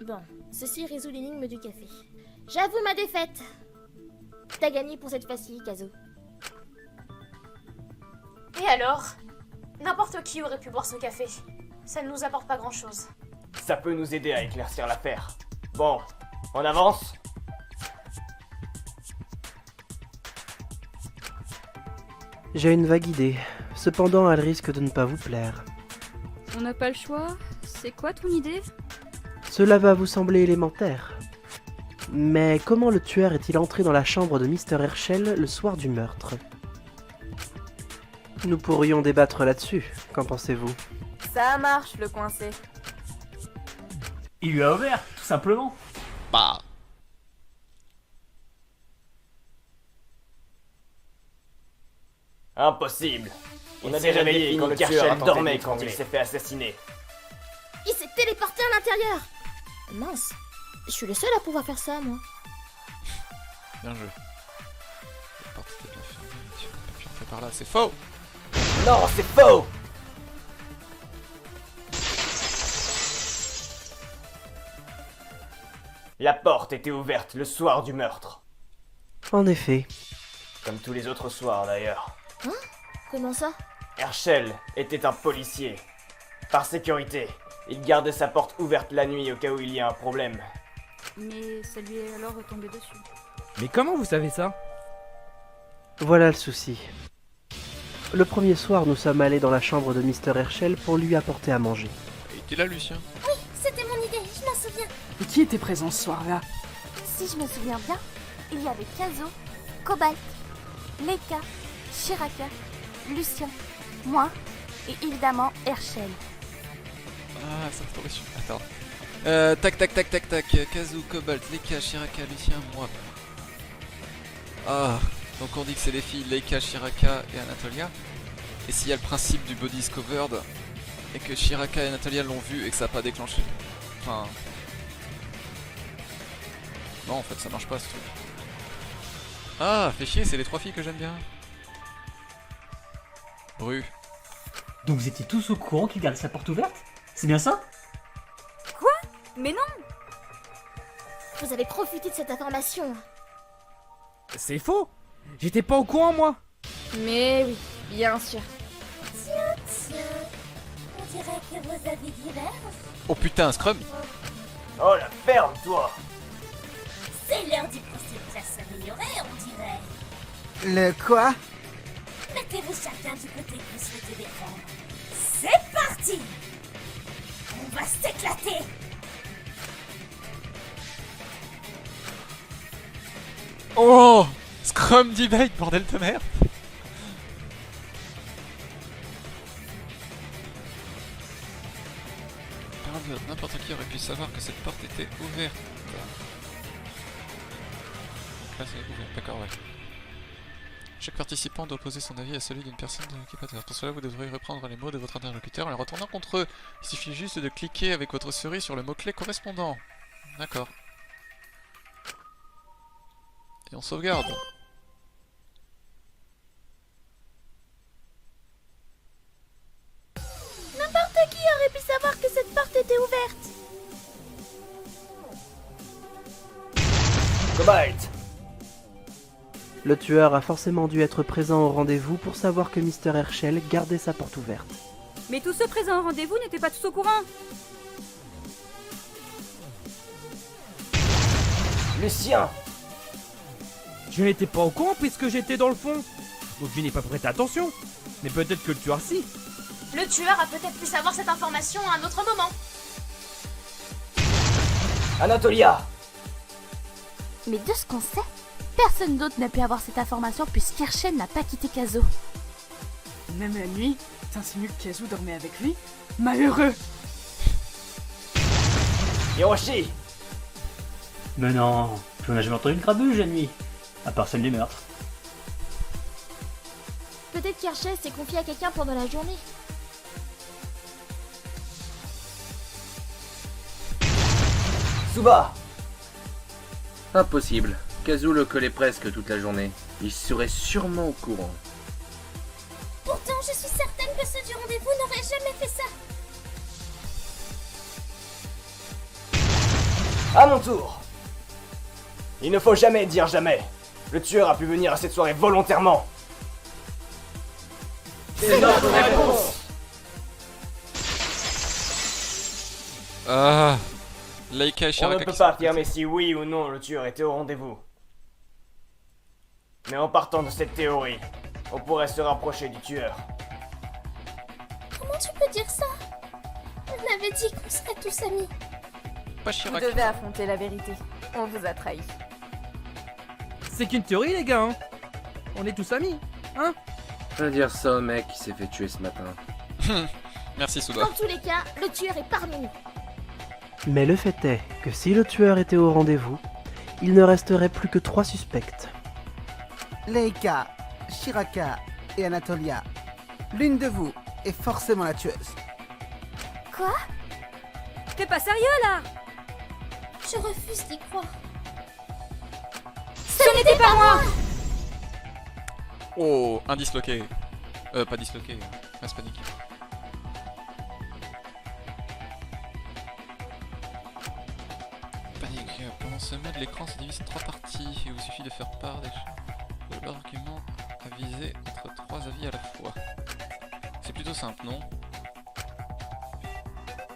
Bon, ceci résout l'énigme du café. J'avoue ma défaite. T'as gagné pour cette fois-ci, Kazo. Et alors? N'importe qui aurait pu boire ce café. Ça ne nous apporte pas grand-chose. Ça peut nous aider à éclaircir l'affaire. Bon, on avance? J'ai une vague idée. Cependant, elle risque de ne pas vous plaire. On n'a pas le choix. C'est quoi ton idée? Cela va vous sembler élémentaire. Mais comment le tueur est-il entré dans la chambre de Mr. Herschel le soir du meurtre? Nous pourrions débattre là-dessus. Qu'en pensez-vous? Ça marche, le coincé. Il lui a ouvert, tout simplement. Bah... Impossible. On a déjà veillé quand le tueur dormait quand il s'est fait assassiner. Il s'est téléporté à l'intérieur. Mince, je suis le seul à pouvoir faire ça, moi. Bien joué. La porte était bien fermée, le tueur n'a pas pu entrer par là, c'est faux! Non, c'est faux! La porte était ouverte le soir du meurtre. En effet. Comme tous les autres soirs d'ailleurs. Hein? Comment ça? Herschel était un policier. Par sécurité, il gardait sa porte ouverte la nuit au cas où il y a un problème. Mais ça lui est alors retombé dessus. Mais comment vous savez ça? Voilà le souci. Le premier soir, nous sommes allés dans la chambre de Mr. Herschel pour lui apporter à manger. Il était là, Lucien. Oui, c'était mon idée, je m'en souviens. Et qui était présent ce soir-là? Si je me souviens bien, il y avait Kazo, Cobalt, Leika, Chiraka, Lucien, moi et évidemment Herschel. Ah, ça me tombait dessus. Attends. Tac. Kazu, Cobalt, Leika, Chiraka, Lucien, moi. Ah, donc on dit que c'est les filles Leika, Chiraka et Anatolia. Et s'il y a le principe du body discovered, et que Chiraka et Anatolia l'ont vu et que ça n'a pas déclenché. Enfin... Non, en fait, ça marche pas ce truc. Ah, fait chier, c'est les trois filles que j'aime bien. Bru. Donc vous étiez tous au courant qu'il gardait sa porte ouverte? C'est bien ça? Mais non! Vous avez profité de cette information. C'est faux! J'étais pas au courant, moi! Mais oui, bien sûr. Tiens, on dirait que vos avis divergent. Oh putain, Scrum! Oh la ferme, toi! C'est l'heure du procès à s'améliorer, on dirait. Le quoi? Mettez-vous chacun du côté que vous souhaitez défendre. C'est parti! On va s'éclater! Oh! Scrum debate, bordel de merde! N'importe qui aurait pu savoir que cette porte était ouverte. Là c'est ouvert, d'accord, ouais. Chaque participant doit opposer son avis à celui d'une personne qui est pas. Pour cela, vous devrez reprendre les mots de votre interlocuteur en les retournant contre eux. Il suffit juste de cliquer avec votre souris sur le mot-clé correspondant. D'accord. Et on sauvegarde. N'importe qui aurait pu savoir que cette porte était ouverte. Cobalt! Le tueur a forcément dû être présent au rendez-vous pour savoir que Mr. Herschel gardait sa porte ouverte. Mais tous ceux présents au rendez-vous n'étaient pas tous au courant. Lucien! Je n'étais pas au courant puisque j'étais dans le fond. Donc je n'ai pas prêté attention. Mais peut-être que le tueur si. Le tueur a peut-être pu savoir cette information à un autre moment. Anatolia! Mais de ce qu'on sait, personne d'autre n'a pu avoir cette information puisqu'Herschel n'a pas quitté Kazo. Même la nuit, t'insinues que Kazu dormait avec lui? Malheureux! Hiroshi! Mais non, on n'a jamais entendu de grabuge la nuit, à part celle du meurtre. Peut-être qu'Herschel s'est confié à quelqu'un pendant la journée. Suba! Impossible. Kazu le collait presque toute la journée. Il serait sûrement au courant. Pourtant, je suis certaine que ceux du rendez-vous n'auraient jamais fait ça. À mon tour! Il ne faut jamais dire jamais. Le tueur a pu venir à cette soirée volontairement. C'est notre réponse! Ah! Laika et On Shiraka ne peut qui pas sont- affirmer si oui ou non le tueur était au rendez-vous. Mais en partant de cette théorie, on pourrait se rapprocher du tueur. Comment tu peux dire ça? On avait dit qu'on serait tous amis. Pas Vous Shiraka. devez affronter la vérité. On vous a trahis. C'est qu'une théorie, les gars, hein. On est tous amis, hein. Je vais dire ça au mec qui s'est fait tuer ce matin. Merci Souda. Dans tous les cas, le tueur est parmi nous. Mais le fait est que si le tueur était au rendez-vous, il ne resterait plus que 3 suspects. Leika, Shiraka et Anatolia. L'une de vous est forcément la tueuse. Quoi? T'es pas sérieux là? Je refuse d'y croire. Ce n'était pas moi! Oh, un disloqué. Pas disloqué, masse panique. Panique. Pendant ce mode, l'écran se divise en 3 parties. Il vous suffit de faire part de l'argument à viser entre 3 avis à la fois. C'est plutôt simple, non?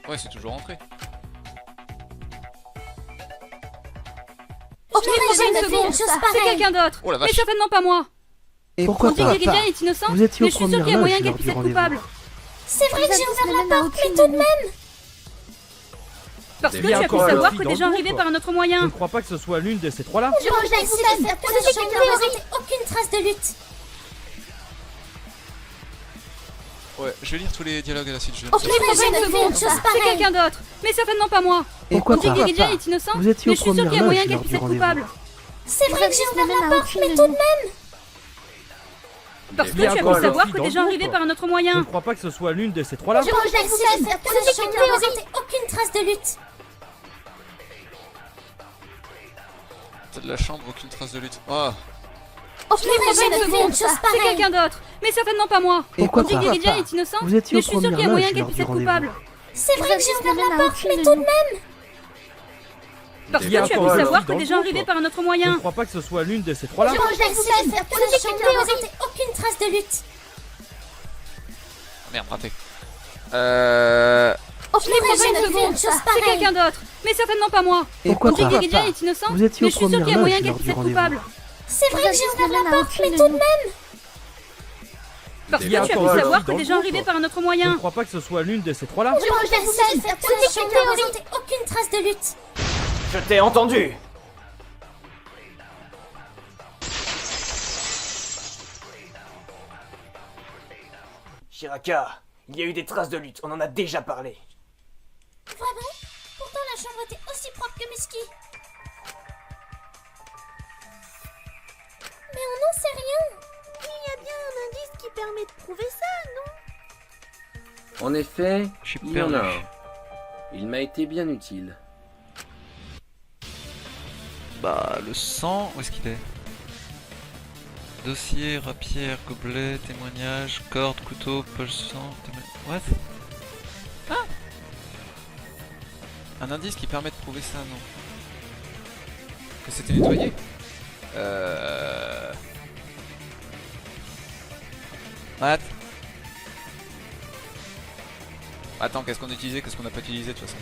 Ouais, c'est toujours entré. Je n'aurais jamais fait une chose C'est pareille. quelqu'un d'autre. Oh la Mais vache. certainement pas moi. Et Pourquoi On dit que pas Gideon est innocent, Vous étiez mais aux je suis sûre premières qu'il y a moyen loges qu'elle lors puisse du être rendez-vous. coupable. C'est vrai que j'ai ouvert la porte, mais tout de même. Parce que Il tu y a as pu encore savoir une que fille des dans gens le arrivaient groupe. par un autre Je moyen. ne crois pas que ce soit l'une de ces trois-là. Je rejette cette thèse. Vous n'avez aucune trace de lutte. Ouais, je vais lire tous les dialogues à la suite. Je Je n'aurais jamais fait une chose C'est pareille. quelqu'un d'autre. Mais certainement pas moi. Pourquoi On dit pas que Gideon est innocent, Vous étiez mais aux je suis sûre qu'il y a premières moyen loges qu'elle lors puisse du être rendez-vous. coupable. C'est vrai que j'ai ouvert la porte, mais tout de même. Parce que Il y a tu as encore pu une savoir fille que dans des le gens groupe. arrivaient par un autre Je moyen. ne crois pas que ce soit l'une de ces trois-là. Je rejette cette thèse. Vous n'avez aucune trace de lutte. T'as de la chambre, aucune trace de lutte. Oh, Je n'aurais jamais fait une chose C'est pareille. quelqu'un d'autre. Mais certainement pas moi. Pourquoi On dit que pas Gideon est innocent, Vous étiez mais aux je suis sûre qu'il y a premières moyen loges qu'elle lors puisse du être rendez-vous. coupable. C'est vrai que j'ai ouvert la porte, mais tout de même. Parce Il y a que tu as un pu contrôle savoir que dans des le gens groupe. arrivaient par un autre Je ne moyen. crois pas que ce soit l'une de ces trois-là. Je remercie de faire que la chambre ne présentait aucune trace de lutte. Merde, raté. Je n'aurais jamais vu une chose C'est pareille. quelqu'un d'autre, mais certainement pas moi. Et On pourquoi dit que pas Lydia est innocent, Vous étiez mais aux je suis sûre qu'il y a premières moyen loges qu'elle lors puisse du être rendez-vous. coupable. C'est vrai que j'ai ouvert la porte, mais tout de même. Parce Il que y a un tu as pu contrôle savoir dans que le des gens groupe. arrivaient par un autre Je ne moyen. crois pas que ce soit l'une de ces trois-là. Je remercie de faire que la chambre ne présentait aucune trace de lutte. Je t'ai entendu. Shiraka, il y a eu des traces de lutte, on en a déjà parlé. Vraiment? Pourtant la chambre était aussi propre que Musky. Mais on n'en sait rien. Il y a bien un indice qui permet de prouver ça, non? En effet, Je suis il y en a perdu. un. Il m'a été bien utile. Bah, le sang, où est-ce qu'il est? Dossier, rapière, gobelet, témoignage, corde, couteau, poche sang, What? Ah! Un indice qui permet de prouver ça, non? Que c'était nettoyé? What? Attends, qu'est-ce qu'on a utilisé, qu'est-ce qu'on n'a pas utilisé de toute façon?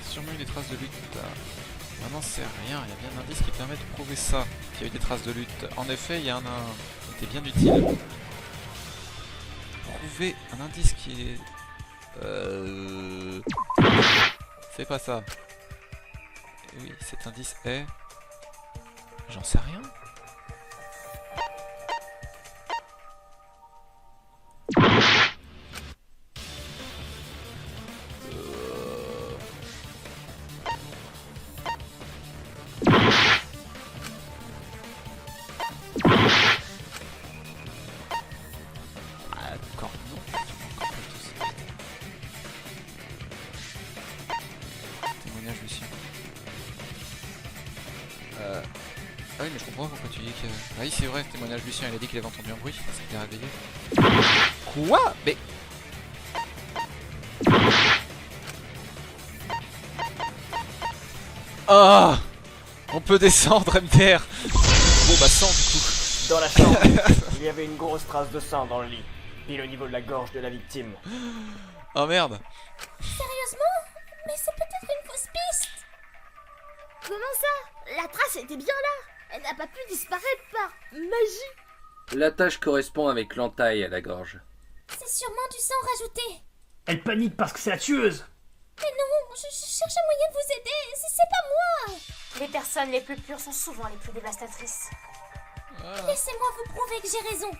Sûrement eu des traces de lutte. Maintenant c'est rien, il y a bien un indice qui permet de prouver ça, qu'il y a eu des traces de lutte. En effet, il y a un qui était bien utile. Prouver un indice qui est... C'est pas ça. Et oui, cet indice est... J'en sais rien. Témoignage Lucien. Ah oui, mais je comprends pourquoi tu dis que... Ah oui, c'est vrai, témoignage Lucien, il a dit qu'il avait entendu un bruit, ça s'était réveillé. Quoi? Mais... Ah, on peut descendre, MDR. Bon bah sang du coup. Dans la chambre, il y avait une grosse trace de sang dans le lit, pile au niveau de la gorge de la victime. Oh merde. Sérieusement? Mais c'est peut-être une fausse piste. Comment ça? La trace était bien là. Elle n'a pas pu disparaître par magie. La tâche correspond avec l'entaille à la gorge. C'est sûrement du sang rajouté. Elle panique parce que c'est la tueuse. Mais non, je cherche un moyen de vous aider. C'est pas moi. Les personnes les plus pures sont souvent les plus dévastatrices. Laissez-moi vous prouver que j'ai raison.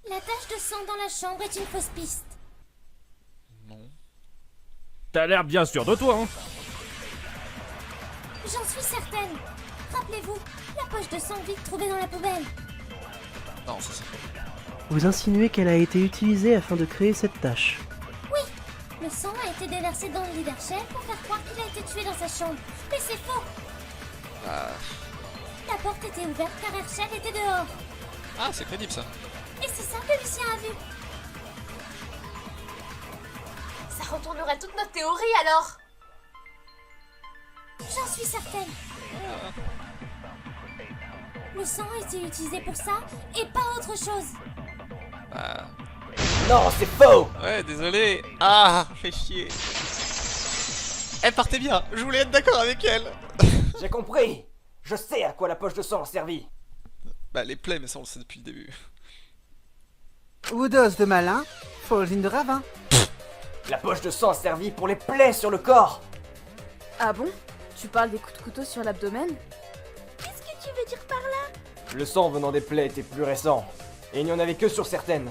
La tache de sang dans la chambre est une fausse piste. T'as l'air bien sûr de toi, hein. J'en suis certaine. Rappelez-vous, la poche de sang vide trouvée dans la poubelle. Non, c'est ça. Vous insinuez qu'elle a été utilisée afin de créer cette tâche. Oui, le sang a été déversé dans le lit d'Archel pour faire croire qu'il a été tué dans sa chambre. Mais c'est faux. La porte était ouverte car Archel était dehors. Ah, c'est crédible ça. Et c'est ça que Lucien a vu. Ça retournerait toute notre théorie alors. J'en suis certaine. Le sang a été utilisé pour ça et pas autre chose. Bah... Non, c'est faux. Ouais, désolé. Ah, fait chier. Elle partait bien, je voulais être d'accord avec elle. J'ai compris. Je sais à quoi la poche de sang a servi. Bah les plaies, mais ça on le sait depuis le début. Ou dose de malin, Follesine de ravin. La poche de sang a servi pour les plaies sur le corps. Ah bon? Tu parles des coups de couteau sur l'abdomen? Qu'est-ce que tu veux dire par là? Le sang venant des plaies était plus récent. Et il n'y en avait que sur certaines.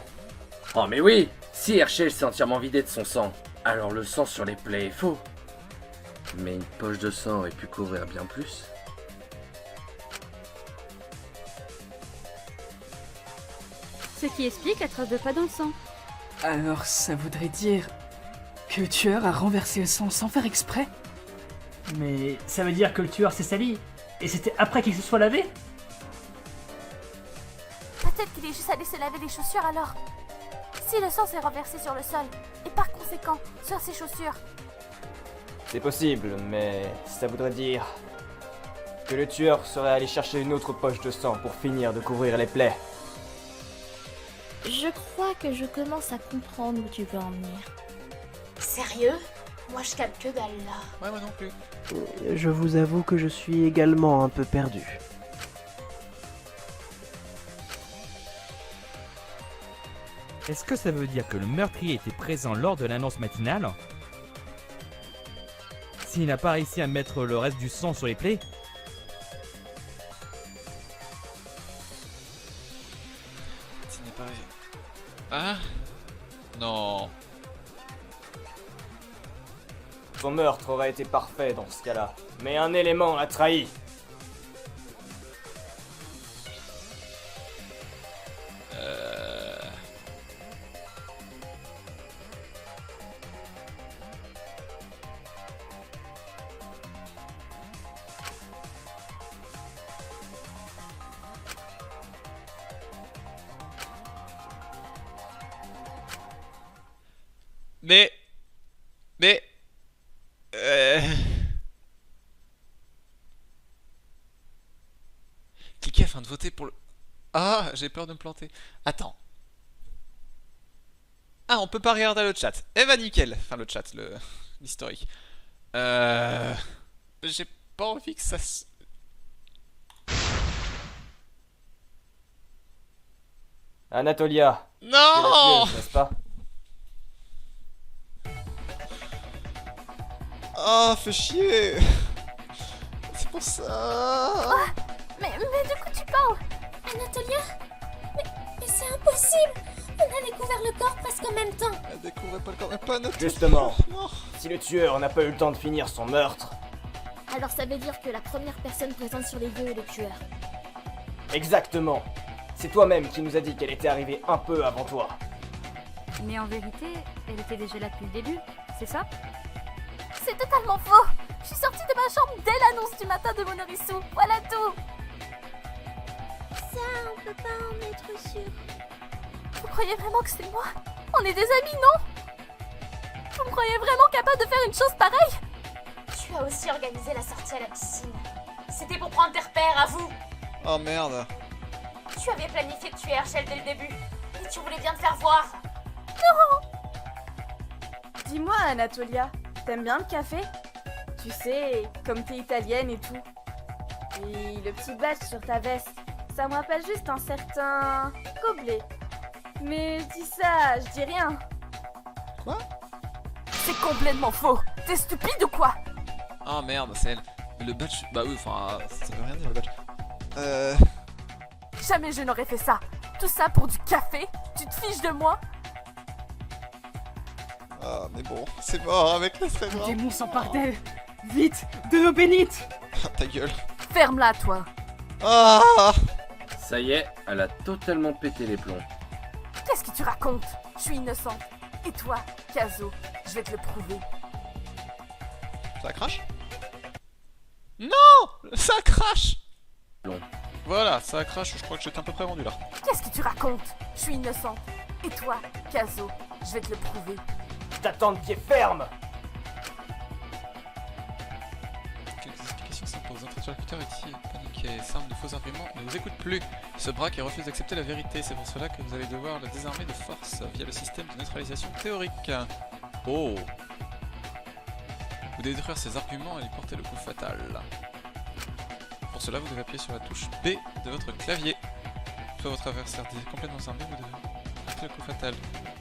Oh mais oui! Si Herschel s'est entièrement vidé de son sang, alors le sang sur les plaies est faux. Mais une poche de sang aurait pu couvrir bien plus. Ce qui explique la trace de pas dans le sang. Alors ça voudrait dire Que le tueur a renversé le sang sans faire exprès? Mais ça veut dire que le tueur s'est sali, et c'était après qu'il se soit lavé? Peut-être qu'il est juste allé se laver les chaussures alors. Si le sang s'est renversé sur le sol, et par conséquent sur ses chaussures. C'est possible, mais ça voudrait dire que le tueur serait allé chercher une autre poche de sang pour finir de couvrir les plaies. Je crois que je commence à comprendre où tu veux en venir. Sérieux? Moi je capte que dalle là. Ouais, moi non plus. Je vous avoue que je suis également un peu perdu. Est-ce que ça veut dire que le meurtrier était présent lors de l'annonce matinale? S'il n'a pas réussi à mettre le reste du sang sur les plaies? S'il n'est pas arrivé. Ah? Non. Son meurtre aurait été parfait dans ce cas-là, mais un élément l'a trahi. Mais... Cliquez afin de voter pour le... Ah, j'ai peur de me planter. Attends. Ah, on peut pas regarder le chat. Eh ben nickel. Enfin le chat, l'historique. J'ai pas envie que ça se... Anatolia. Non! Tu es la tueuse, n'est-ce pas? Oh, fais chier. C'est pour ça. Mais de quoi tu parles? Anatolia? Mais c'est impossible! On a découvert le corps presque en même temps! Elle découvrait pas le corps, mais pas notre... Justement, Non. si le tueur n'a pas eu le temps de finir son meurtre... Alors ça veut dire que la première personne présente sur les lieux est le tueur. Exactement. C'est toi-même qui nous a dit qu'elle était arrivée un peu avant toi. Mais en vérité, elle était déjà là depuis le début, c'est ça? C'est totalement faux. Je suis sortie de ma chambre dès l'annonce du matin de Monorisu. Voilà tout. Ça, on peut pas en être sûr. Vous croyez vraiment que c'est moi? On est des amis, non? Vous me croyez vraiment capable de faire une chose pareille? Tu as aussi organisé la sortie à la piscine. C'était pour prendre tes repères, à vous. Oh merde. Tu avais planifié de tuer Herschel dès le début. Et tu voulais bien te faire voir. Dis-moi, Anatolia, t'aimes bien le café? Tu sais, comme t'es italienne et tout. Et le petit badge sur ta veste, ça me rappelle juste un certain Coblé. Mais je dis ça, je dis rien. Quoi? C'est complètement faux. T'es stupide ou quoi? Oh merde, c'est elle. Mais le badge... Bah oui, enfin, ça veut rien dire le badge. Jamais je n'aurais fait ça. Tout ça pour du café? Tu te fiches de moi? Ah, mais bon, c'est mort avec la Le démon s'empare d'elle. Vite, de l'eau bénite. Ta gueule. Ferme-la, toi. Ah! Ça y est, elle a totalement pété les plombs. Qu'est-ce que tu racontes? Je suis innocente. Et toi, Kazo, je vais te le prouver. Ça crache? Non! Ça crache! Long. Voilà, ça crache, je crois que j'étais à peu près rendu là. Qu'est-ce que tu racontes? Je suis innocente. Et toi, Kazo, je vais te le prouver. Je t'attends de pied ferme. Quelques explications s'imposent. Interlocuteur est paniqué, s'arme de faux arguments, ne vous écoute plus. Il se braque et refuse d'accepter la vérité. C'est pour cela que vous allez devoir le désarmer de force via le système de neutralisation théorique. Oh! Vous devez détruire ses arguments et lui porter le coup fatal. Pour cela, vous devez appuyer sur la touche B de votre clavier. Soit votre adversaire est complètement armé, vous devez porter le coup fatal.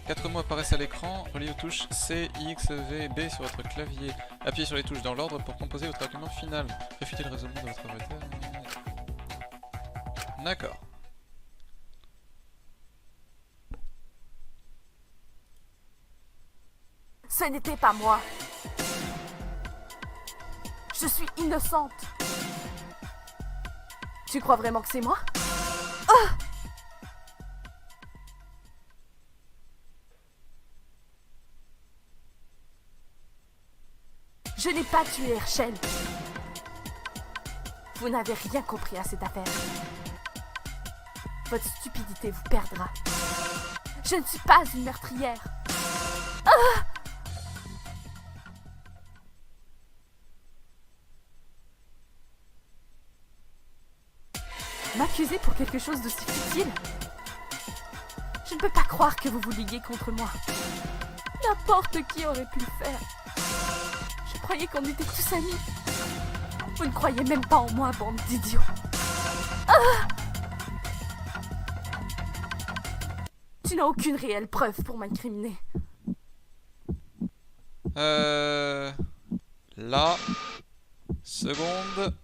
4 mots apparaissent à l'écran, reliés aux touches C, X, V et B sur votre clavier. Appuyez sur les touches dans l'ordre pour composer votre argument final. Réfutez le raisonnement de votre vérité. D'accord. Ce n'était pas moi. Je suis innocente. Tu crois vraiment que c'est moi? Je n'ai pas tué Herschel. Vous n'avez rien compris à cette affaire. Votre stupidité vous perdra. Je ne suis pas une meurtrière. Ah! M'accuser pour quelque chose d'aussi futile? Je ne peux pas croire que vous vous liguez contre moi. N'importe qui aurait pu le faire. Je croyais qu'on était tous amis. Vous ne croyez même pas en moi, bande d'idiots. Ah! Tu n'as aucune réelle preuve pour m'incriminer. La seconde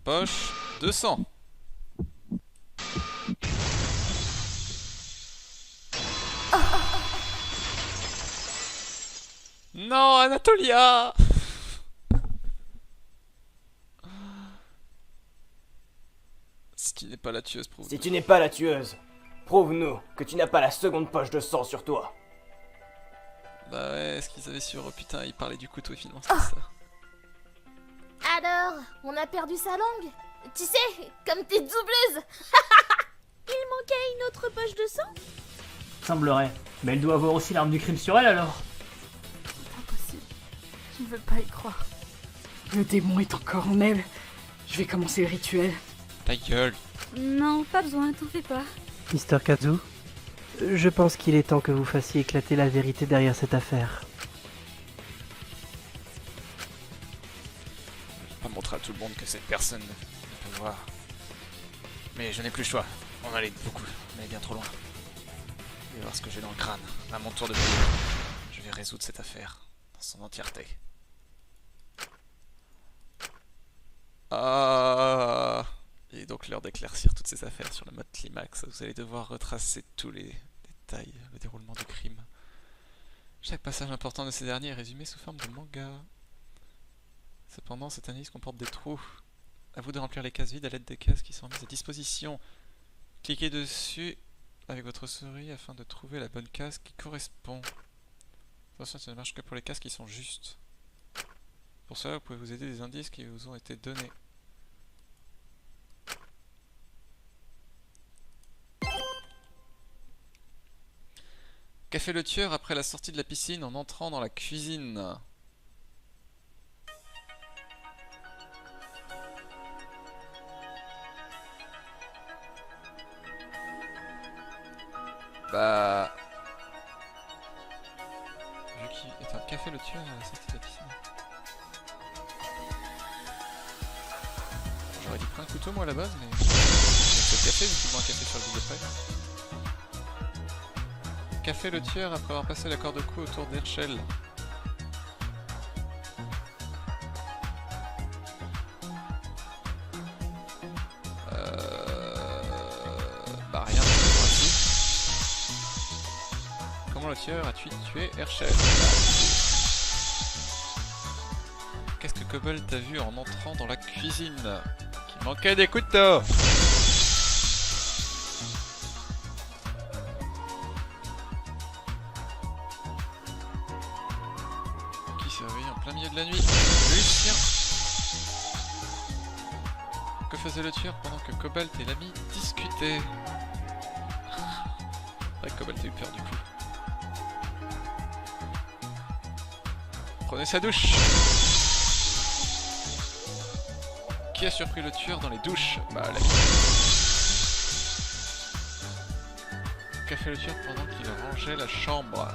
poche de sang. Non, Anatolia! Si tu n'es pas la tueuse, prouve. Si tu n'es pas la tueuse, prouve-nous que tu n'as pas la seconde poche de sang sur toi. Bah ouais, est-ce qu'ils avaient sur... Oh putain, ils parlaient du couteau et finalement c'était ça. Alors, on a perdu sa langue? Tu sais, comme tes doubleuses. Il manquait une autre poche de sang? Semblerait. Mais elle doit avoir aussi l'arme du crime sur elle alors. Impossible. Je ne veux pas y croire. Le démon est encore en elle. Je vais commencer le rituel. Ta gueule. Non, pas besoin, t'en fais pas. Mister Kazu, je pense qu'il est temps que vous fassiez éclater la vérité derrière cette affaire. Je vais pas montrer à tout le monde que cette personne ne peut voir. Mais je n'ai plus le choix. On allait beaucoup, on est bien trop loin. Je vais voir ce que j'ai dans le crâne. À mon tour de venir, je vais résoudre cette affaire dans son entièreté. Ah, il est donc l'heure d'éclaircir toutes ces affaires sur le mode climax. Vous allez devoir retracer tous les détails, le déroulement du crime. Chaque passage important de ces derniers est résumé sous forme de manga. Cependant, cette analyse comporte des trous. À vous de remplir les cases vides à l'aide des cases qui sont mises à disposition. Cliquez dessus avec votre souris afin de trouver la bonne case qui correspond. Attention, ça ne marche que pour les cases qui sont justes. Pour cela, vous pouvez vous aider des indices qui vous ont été donnés. Qu'a fait le tueur après la sortie de la piscine en entrant dans la cuisine? Bah... Vu qu'il... Attends, qu'a fait le tueur à la sortie de la piscine? J'aurais dit prendre un couteau moi à la base, mais... C'est le café, vu qu'il boit un café sur le bout de feuille. Qu'a fait le tueur après avoir passé la corde au cou autour d'Herschel? Bah rien de ici. Comment le tueur a tué Herschel? Qu'est-ce que Cobalt a vu en entrant dans la cuisine? Qu'il manquait des couteaux! En plein milieu de la nuit, Lucien. Que faisait le tueur pendant que Cobalt et l'ami discutaient? Ouais, Cobalt a eu peur du coup. Prenez sa douche. Qui a surpris le tueur dans les douches? Bah l'ami. Qu'a fait le tueur pendant qu'il rangeait la chambre?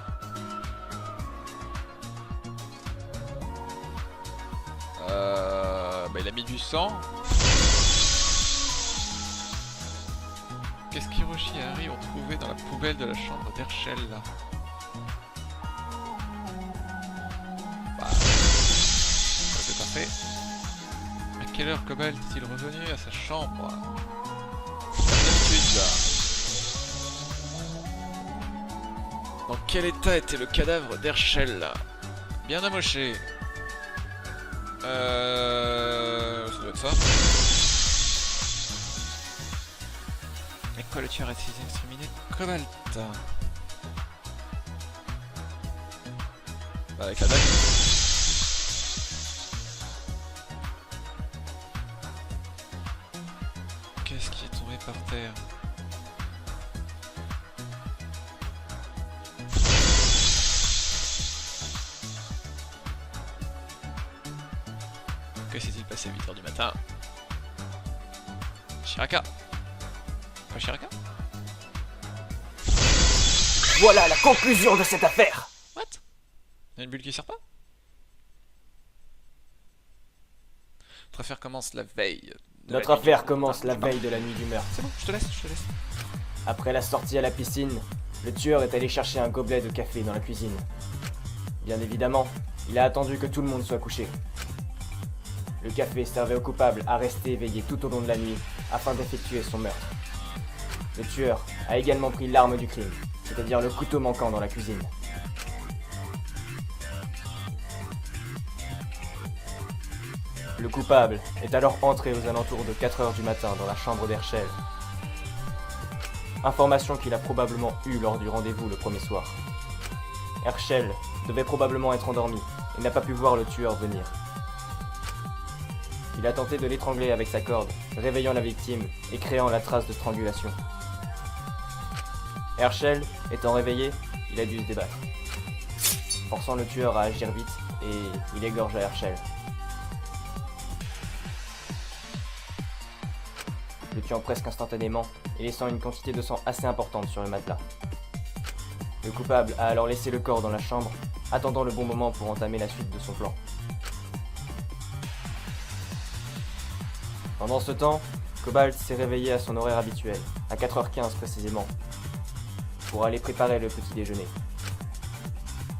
Bah il a mis du sang. Qu'est-ce qu'Hiroshi et Harry ont trouvé dans la poubelle de la chambre d'Herschel là? Bah... c'est parfait. À quelle heure Cobalt est-il revenu à sa chambre? Comme d'habitude là. Dans quel état était le cadavre d'Herschel là? Bien amoché. Ça doit être ça. Et quoi le tueur a utilisé exterminé Cobalt? Bah avec la dague. faire? Que s'est-il passé à 8h du matin? Shiraka? Pas Shiraka? Voilà la conclusion de cette affaire. What? Y'a une bulle qui sert pas? Notre affaire commence la veille. Notre affaire commence la veille de la nuit du meurtre. C'est bon, je te laisse, Après la sortie à la piscine, le tueur est allé chercher un gobelet de café dans la cuisine. Bien évidemment, il a attendu que tout le monde soit couché. Le café servait au coupable à rester éveillé tout au long de la nuit afin d'effectuer son meurtre. Le tueur a également pris l'arme du crime, c'est-à-dire le couteau manquant dans la cuisine. Le coupable est alors entré aux alentours de 4h du matin dans la chambre d'Herschel. Information qu'il a probablement eue lors du rendez-vous le premier soir. Herschel devait probablement être endormi et n'a pas pu voir le tueur venir. Il a tenté de l'étrangler avec sa corde, réveillant la victime et créant la trace de strangulation. Herschel étant réveillé, il a dû se débattre, forçant le tueur à agir vite et il égorgea Herschel. Le tuant presque instantanément et laissant une quantité de sang assez importante sur le matelas. Le coupable a alors laissé le corps dans la chambre, attendant le bon moment pour entamer la suite de son plan. Pendant ce temps, Cobalt s'est réveillé à son horaire habituel, à 4h15 précisément, pour aller préparer le petit déjeuner.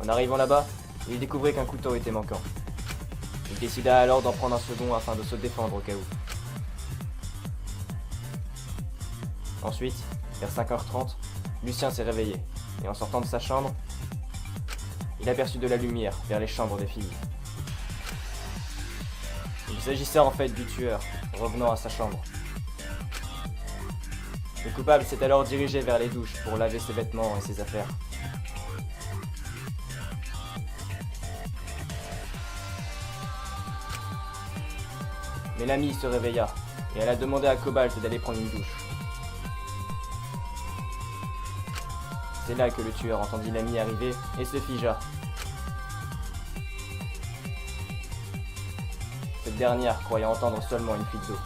En arrivant là-bas, il découvrit qu'un couteau était manquant. Il décida alors d'en prendre un second afin de se défendre au cas où. Ensuite, vers 5h30, Lucien s'est réveillé, et en sortant de sa chambre, il aperçut de la lumière vers les chambres des filles. Il s'agissait en fait du tueur, revenant à sa chambre. Le coupable s'est alors dirigé vers les douches pour laver ses vêtements et ses affaires. Mélanie se réveilla, et elle a demandé à Cobalt d'aller prendre une douche. C'est là que le tueur entendit l'amie arriver et se figea. Cette dernière croyait entendre seulement une fuite d'eau.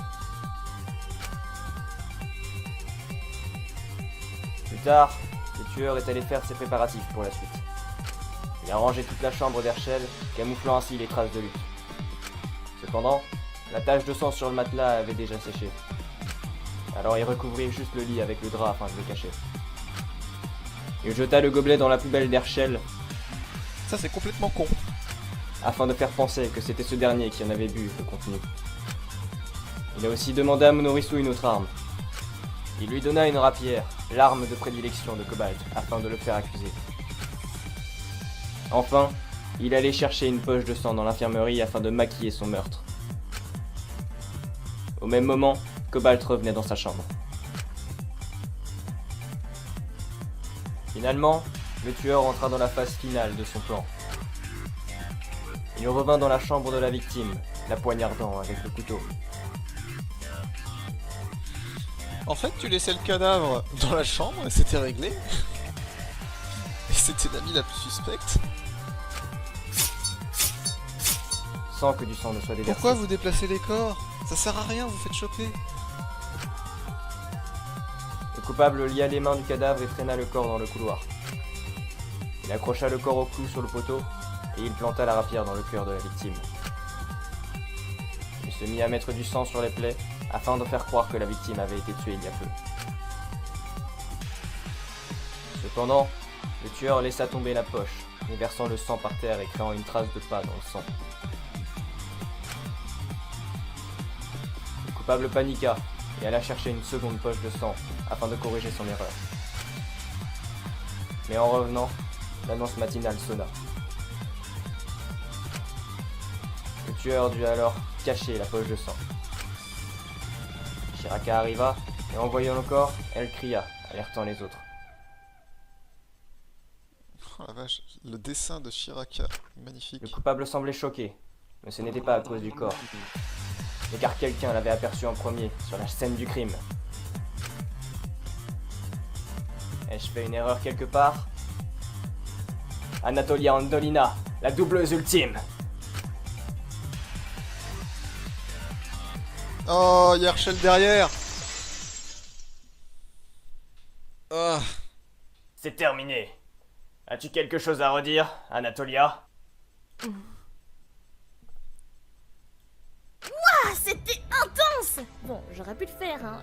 Plus tard, le tueur est allé faire ses préparatifs pour la suite. Il a rangé toute la chambre d'Herschel, camouflant ainsi les traces de lutte. Cependant, la tache de sang sur le matelas avait déjà séché. Alors il recouvrit juste le lit avec le drap afin de le cacher. Il jeta le gobelet dans la poubelle d'Herschel. Ça c'est complètement con. Afin de faire penser que c'était ce dernier qui en avait bu le contenu. Il a aussi demandé à Monorissou une autre arme. Il lui donna une rapière, l'arme de prédilection de Cobalt, afin de le faire accuser. Enfin, il allait chercher une poche de sang dans l'infirmerie afin de maquiller son meurtre. Au même moment, Cobalt revenait dans sa chambre. Finalement, le tueur entra dans la phase finale de son plan. Il revint dans la chambre de la victime, la poignardant avec le couteau. En fait, tu laissais le cadavre dans la chambre et c'était réglé. Et c'était l'amie la plus suspecte. Sans que du sang ne soit déversé. Pourquoi vous déplacez les corps? Ça sert à rien, vous faites choper. Le coupable lia les mains du cadavre et traîna le corps dans le couloir. Il accrocha le corps au clou sur le poteau et il planta la rapière dans le cœur de la victime. Il se mit à mettre du sang sur les plaies afin de faire croire que la victime avait été tuée il y a peu. Cependant, le tueur laissa tomber la poche, versant le sang par terre et créant une trace de pas dans le sang. Le coupable paniqua et alla chercher une seconde poche de sang afin de corriger son erreur. Mais en revenant, l'annonce matinale sonna. Le tueur dut alors cacher la poche de sang. Shiraka arriva et en voyant le corps, elle cria, alertant les autres. Oh la vache, le dessin de Shiraka, magnifique. Le coupable semblait choqué, mais ce n'était pas à cause du corps, mais car quelqu'un l'avait aperçu en premier sur la scène du crime. Ai-je fait une erreur quelque part? Anatolia Andolina, la doubleuse ultime. Oh, il y a Herschel derrière. Oh. C'est terminé. As-tu quelque chose à redire, Anatolia? Ouah, c'était intense! Bon, j'aurais pu le faire, hein.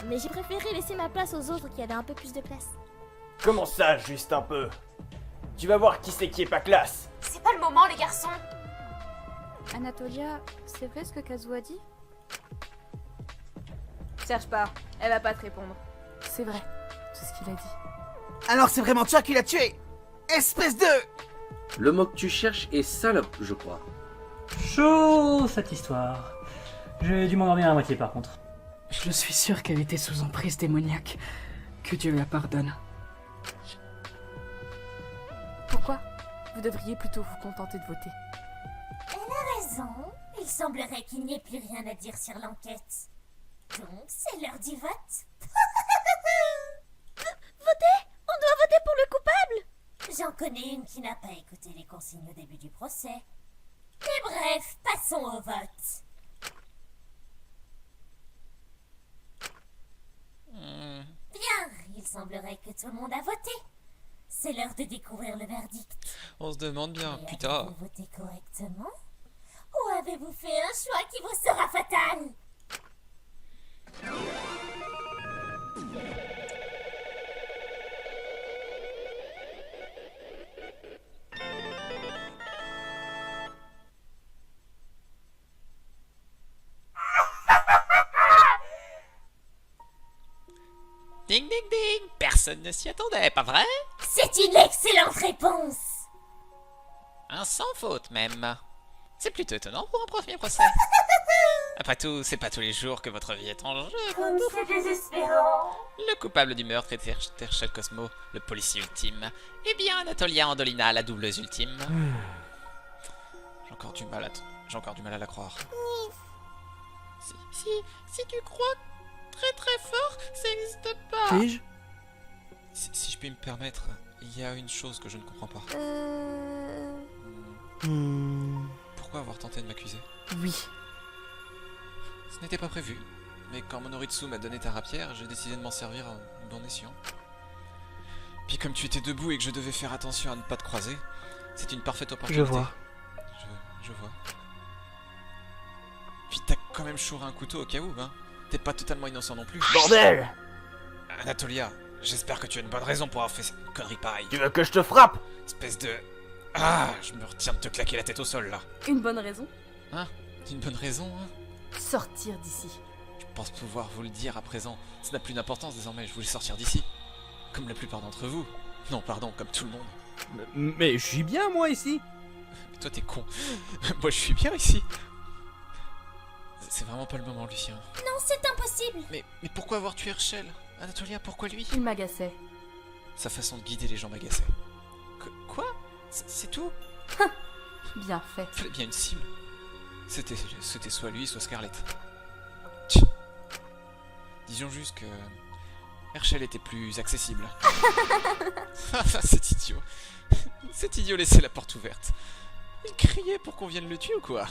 Mais j'ai préféré laisser ma place aux autres qui avaient un peu plus de place. Comment ça, juste un peu? Tu vas voir qui c'est qui est pas classe. C'est pas le moment, les garçons. Anatolia, c'est vrai ce que Kazu a dit? Cherche pas, elle va pas te répondre. C'est vrai, tout ce qu'il a dit. Alors c'est vraiment toi qui l'as tué? Espèce de... Le mot que tu cherches est salope, je crois. Chaud cette histoire. J'ai dû m'endormir à moitié par contre. Je suis sûr qu'elle était sous emprise démoniaque. Que Dieu la pardonne. Pourquoi? Vous devriez plutôt vous contenter de voter. Elle a raison. Il semblerait qu'il n'y ait plus rien à dire sur l'enquête. Donc, c'est l'heure du vote. Votez! On doit voter pour le coupable! J'en connais une qui n'a pas écouté les consignes au début du procès. Et bref, passons au vote. Bien, il semblerait que tout le monde a voté. C'est l'heure de découvrir le verdict. On se demande bien, Et putain. avez-vous voté correctement? Ou avez-vous fait un choix qui vous sera fatal? Ding ding ding. Personne ne s'y attendait, pas vrai? C'est une excellente réponse! Un sans faute même. C'est plutôt étonnant pour un premier procès. Après tout, c'est pas tous les jours que votre vie est en jeu. Comme c'est désespérant! Le coupable du meurtre est Herschel Cosmo, le policier ultime. Eh bien, Anatolia Andolina, la doubleuse ultime. J'ai encore du mal à la croire. Si tu crois très très fort, ça n'existe pas. Puis-je? Si je puis me permettre, il y a une chose que je ne comprends pas. Pourquoi avoir tenté de m'accuser? Oui. Ce n'était pas prévu, mais quand Monoritsu m'a donné ta rapière, j'ai décidé de m'en servir à bon escient. Puis comme tu étais debout et que je devais faire attention à ne pas te croiser, c'est une parfaite opportunité. Je vois. Je vois. Puis t'as quand même chouré un couteau au cas où, hein. T'es pas totalement innocent non plus. Bordel! Anatolia, j'espère que tu as une bonne raison pour avoir fait une connerie pareille. Tu veux que je te frappe? Espèce de... Ah, je me retiens de te claquer la tête au sol, là. Une bonne raison? Hein? Une bonne raison, hein? Sortir d'ici. Je pense pouvoir vous le dire à présent. Ça n'a plus d'importance désormais, je voulais sortir d'ici. Comme la plupart d'entre vous. Non, pardon, comme tout le monde. Mais je suis bien, moi, ici. Mais toi, t'es con. Moi, je suis bien ici. C'est vraiment pas le moment, Lucien. Non, c'est impossible! Mais pourquoi avoir tué Herschel? Anatolia, pourquoi lui? Il m'agaçait. Sa façon de guider les gens m'agaçait. Quoi? C'est tout? Bien fait. Fallait bien une cible. C'était soit lui, soit Scarlett. Disons juste que... Herschel était plus accessible. Cet idiot. Cet idiot laissait la porte ouverte. Il criait pour qu'on vienne le tuer ou quoi?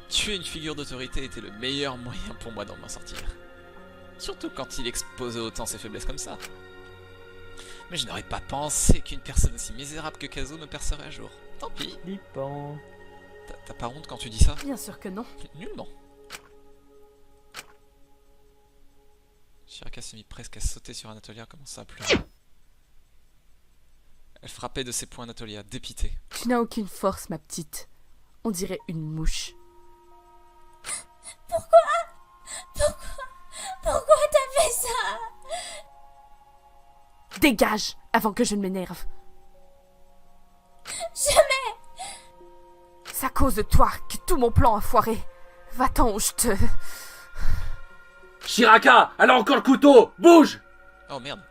Tuer une figure d'autorité était le meilleur moyen pour moi d'en m'en sortir. Surtout quand il exposait autant ses faiblesses comme ça. Mais je n'aurais pas pensé qu'une personne aussi misérable que Kazu me percerait un jour. Tant pis. Flippant. T'as pas honte quand tu dis ça? Bien sûr que non. Nullement. Shiraka s'est mis presque à sauter sur Anatolia, commença à pleurer. Elle frappait de ses poings Anatolia, dépitée. Tu n'as aucune force, ma petite. On dirait une mouche. Pourquoi t'as fait ça? Dégage avant que je ne m'énerve. Jamais! C'est à cause de toi que tout mon plan a foiré. Va-t'en ou je te... Shiraka, elle a encore le couteau! Bouge! Oh merde.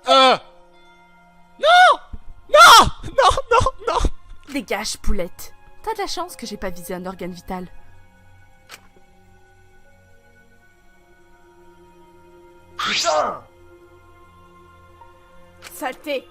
Non! Non! Non, non, non! Dégage, poulette. T'as de la chance que j'ai pas visé un organe vital. Putain! saleté.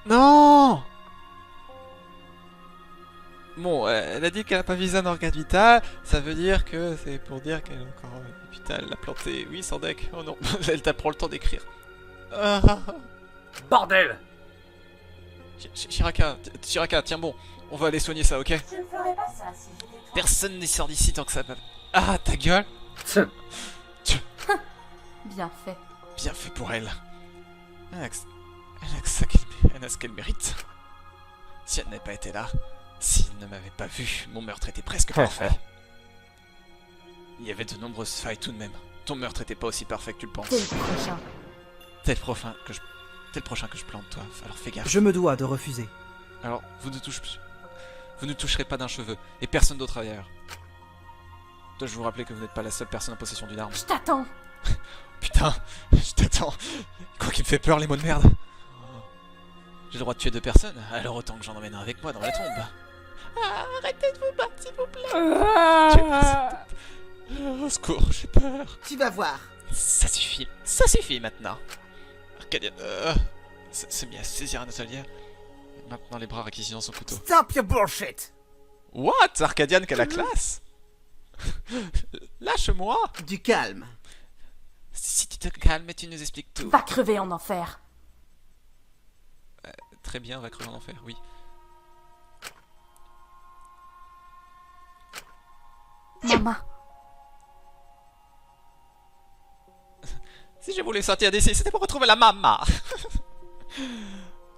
Non. Bon, elle a dit qu'elle a pas visé un organe vital, ça veut dire que c'est pour dire qu'elle est encore... Putain, elle l'a planté, oui, sans deck. Oh non, elle t'apprend le temps d'écrire. Bordel! Shiraka, tiens bon, on va aller soigner ça, ok? Je ne ferais pas ça si j'étais toi. Personne n'est sort d'ici tant que ça... Ah, ta gueule! Bien fait. Bien fait pour elle. Elle a ce qu'elle mérite. Si elle n'avait pas été là, s'il ne m'avait pas vu, mon meurtre était presque parfait. Il y avait de nombreuses failles tout de même. Ton meurtre était pas aussi parfait que tu le penses. T'es le prochain. T'es le prochain que je plante, toi. Alors fais gaffe. Je me dois de refuser. Alors, vous ne toucherez pas d'un cheveu, et personne d'autre ailleurs. Dois-je vous rappeler que vous n'êtes pas la seule personne en possession d'une arme? Je t'attends. Putain, je t'attends. Quoi qui me fait peur, les mots de merde. J'ai le droit de tuer 2 personnes, alors autant que j'en emmène un avec moi dans la tombe. Arrêtez de vous battre, s'il vous plaît. Au secours, j'ai peur. Tu vas voir. Ça suffit maintenant. Arcadian, c'est bien saisir un atelier. Maintenant les bras réquisitionnant son couteau. Stop your bullshit. What? Arcadian, quelle la classe. Lâche-moi. Du calme. Si tu te calmes, tu nous expliques tout. Va crever en enfer. Très bien, on va crever en enfer, oui. Maman. Si je voulais sortir d'ici, c'était pour retrouver la maman.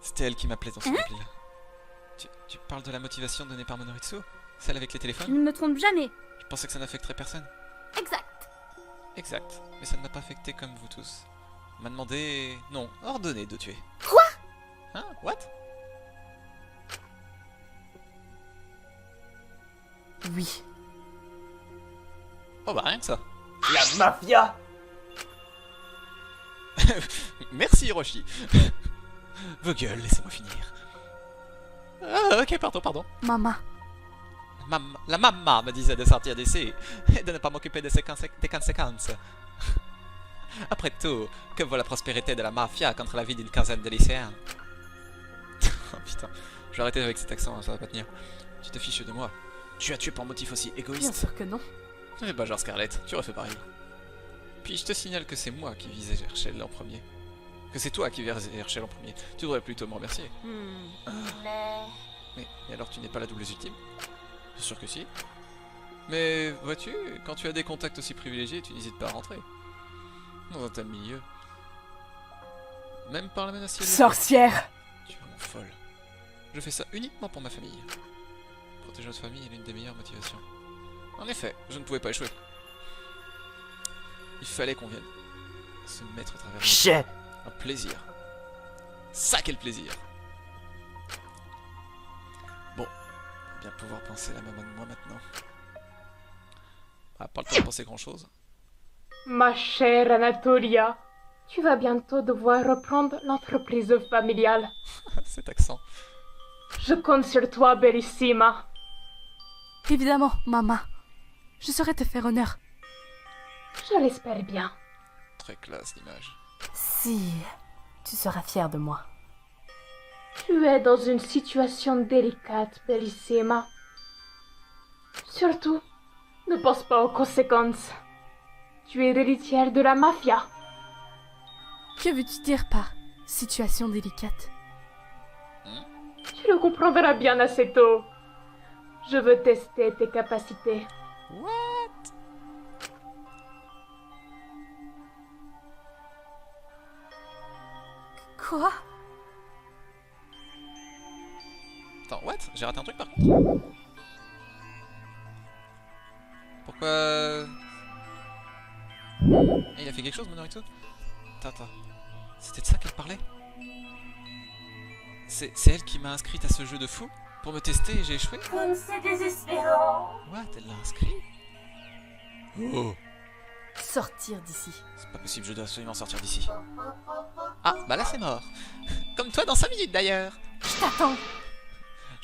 C'était elle qui m'appelait dans ce mobile. Tu parles de la motivation donnée par Monoritsu? Celle avec les Tu téléphones? ne me trompes jamais. Je pensais que ça n'affecterait personne. Exact. Exact, mais ça ne m'a pas affecté comme vous tous. On m'a demandé... non, ordonné de tuer. Quoi? Hein? What? Oui. Oh bah rien que ça. La mafia! Merci Hiroshi. Vos gueules, laissez-moi finir. Ah, ok, pardon. Maman. La maman me disait de sortir d'ici et de ne pas m'occuper des conséquences. Après tout, que vaut la prospérité de la mafia contre la vie d'une quinzaine de lycéens? Oh putain, je vais arrêter avec cet accent, ça va pas tenir. Tu te fiches de moi. Tu as tué pour motif aussi égoïste? Bien sûr que non. Eh bah genre Scarlett, tu refais pareil. Puis je te signale que c'est moi qui visais Herschel en premier. Que c'est toi qui visais Herschel en premier. Tu devrais plutôt me remercier. Mais alors tu n'es pas la double ultime? Bien sûr que si. Mais vois-tu, quand tu as des contacts aussi privilégiés, tu n'hésites pas à rentrer. Dans un tel milieu. Même par la menace. Sorcière! Tu es vraiment folle. Je fais ça uniquement pour ma famille. Protéger notre famille est l'une des meilleures motivations. En effet, je ne pouvais pas échouer. Il fallait qu'on vienne se mettre au travers Shit. un plaisir. Ça quel plaisir. Bon, on va bien pouvoir penser la maman de moi maintenant. Ah, pas le temps de penser grand chose. Ma chère Anatolia, tu vas bientôt devoir reprendre l'entreprise familiale. Cet accent. Je compte sur toi, Bellissima. Évidemment, maman. Je saurais te faire honneur. Je l'espère bien. Très classe l'image. Si tu seras fière de moi. Tu es dans une situation délicate, Bellissima. Surtout, ne pense pas aux conséquences. Tu es l'héritière de la mafia. Que veux-tu dire par situation délicate? Tu le comprendras bien assez tôt. Je veux tester tes capacités. What? Quoi? Attends, what? J'ai raté un truc par contre? Pourquoi... Il a fait quelque chose, Monoritsu? Attends. C'était de ça qu'elle parlait? C'est elle qui m'a inscrite à ce jeu de fou? Pour me tester et j'ai échoué? Comme c'est désespérant. What? Elle l'a inscrit? Oh! Sortir d'ici. C'est pas possible, je dois absolument sortir d'ici. Ah, bah là c'est mort. Comme toi dans 5 minutes d'ailleurs. Je t'attends.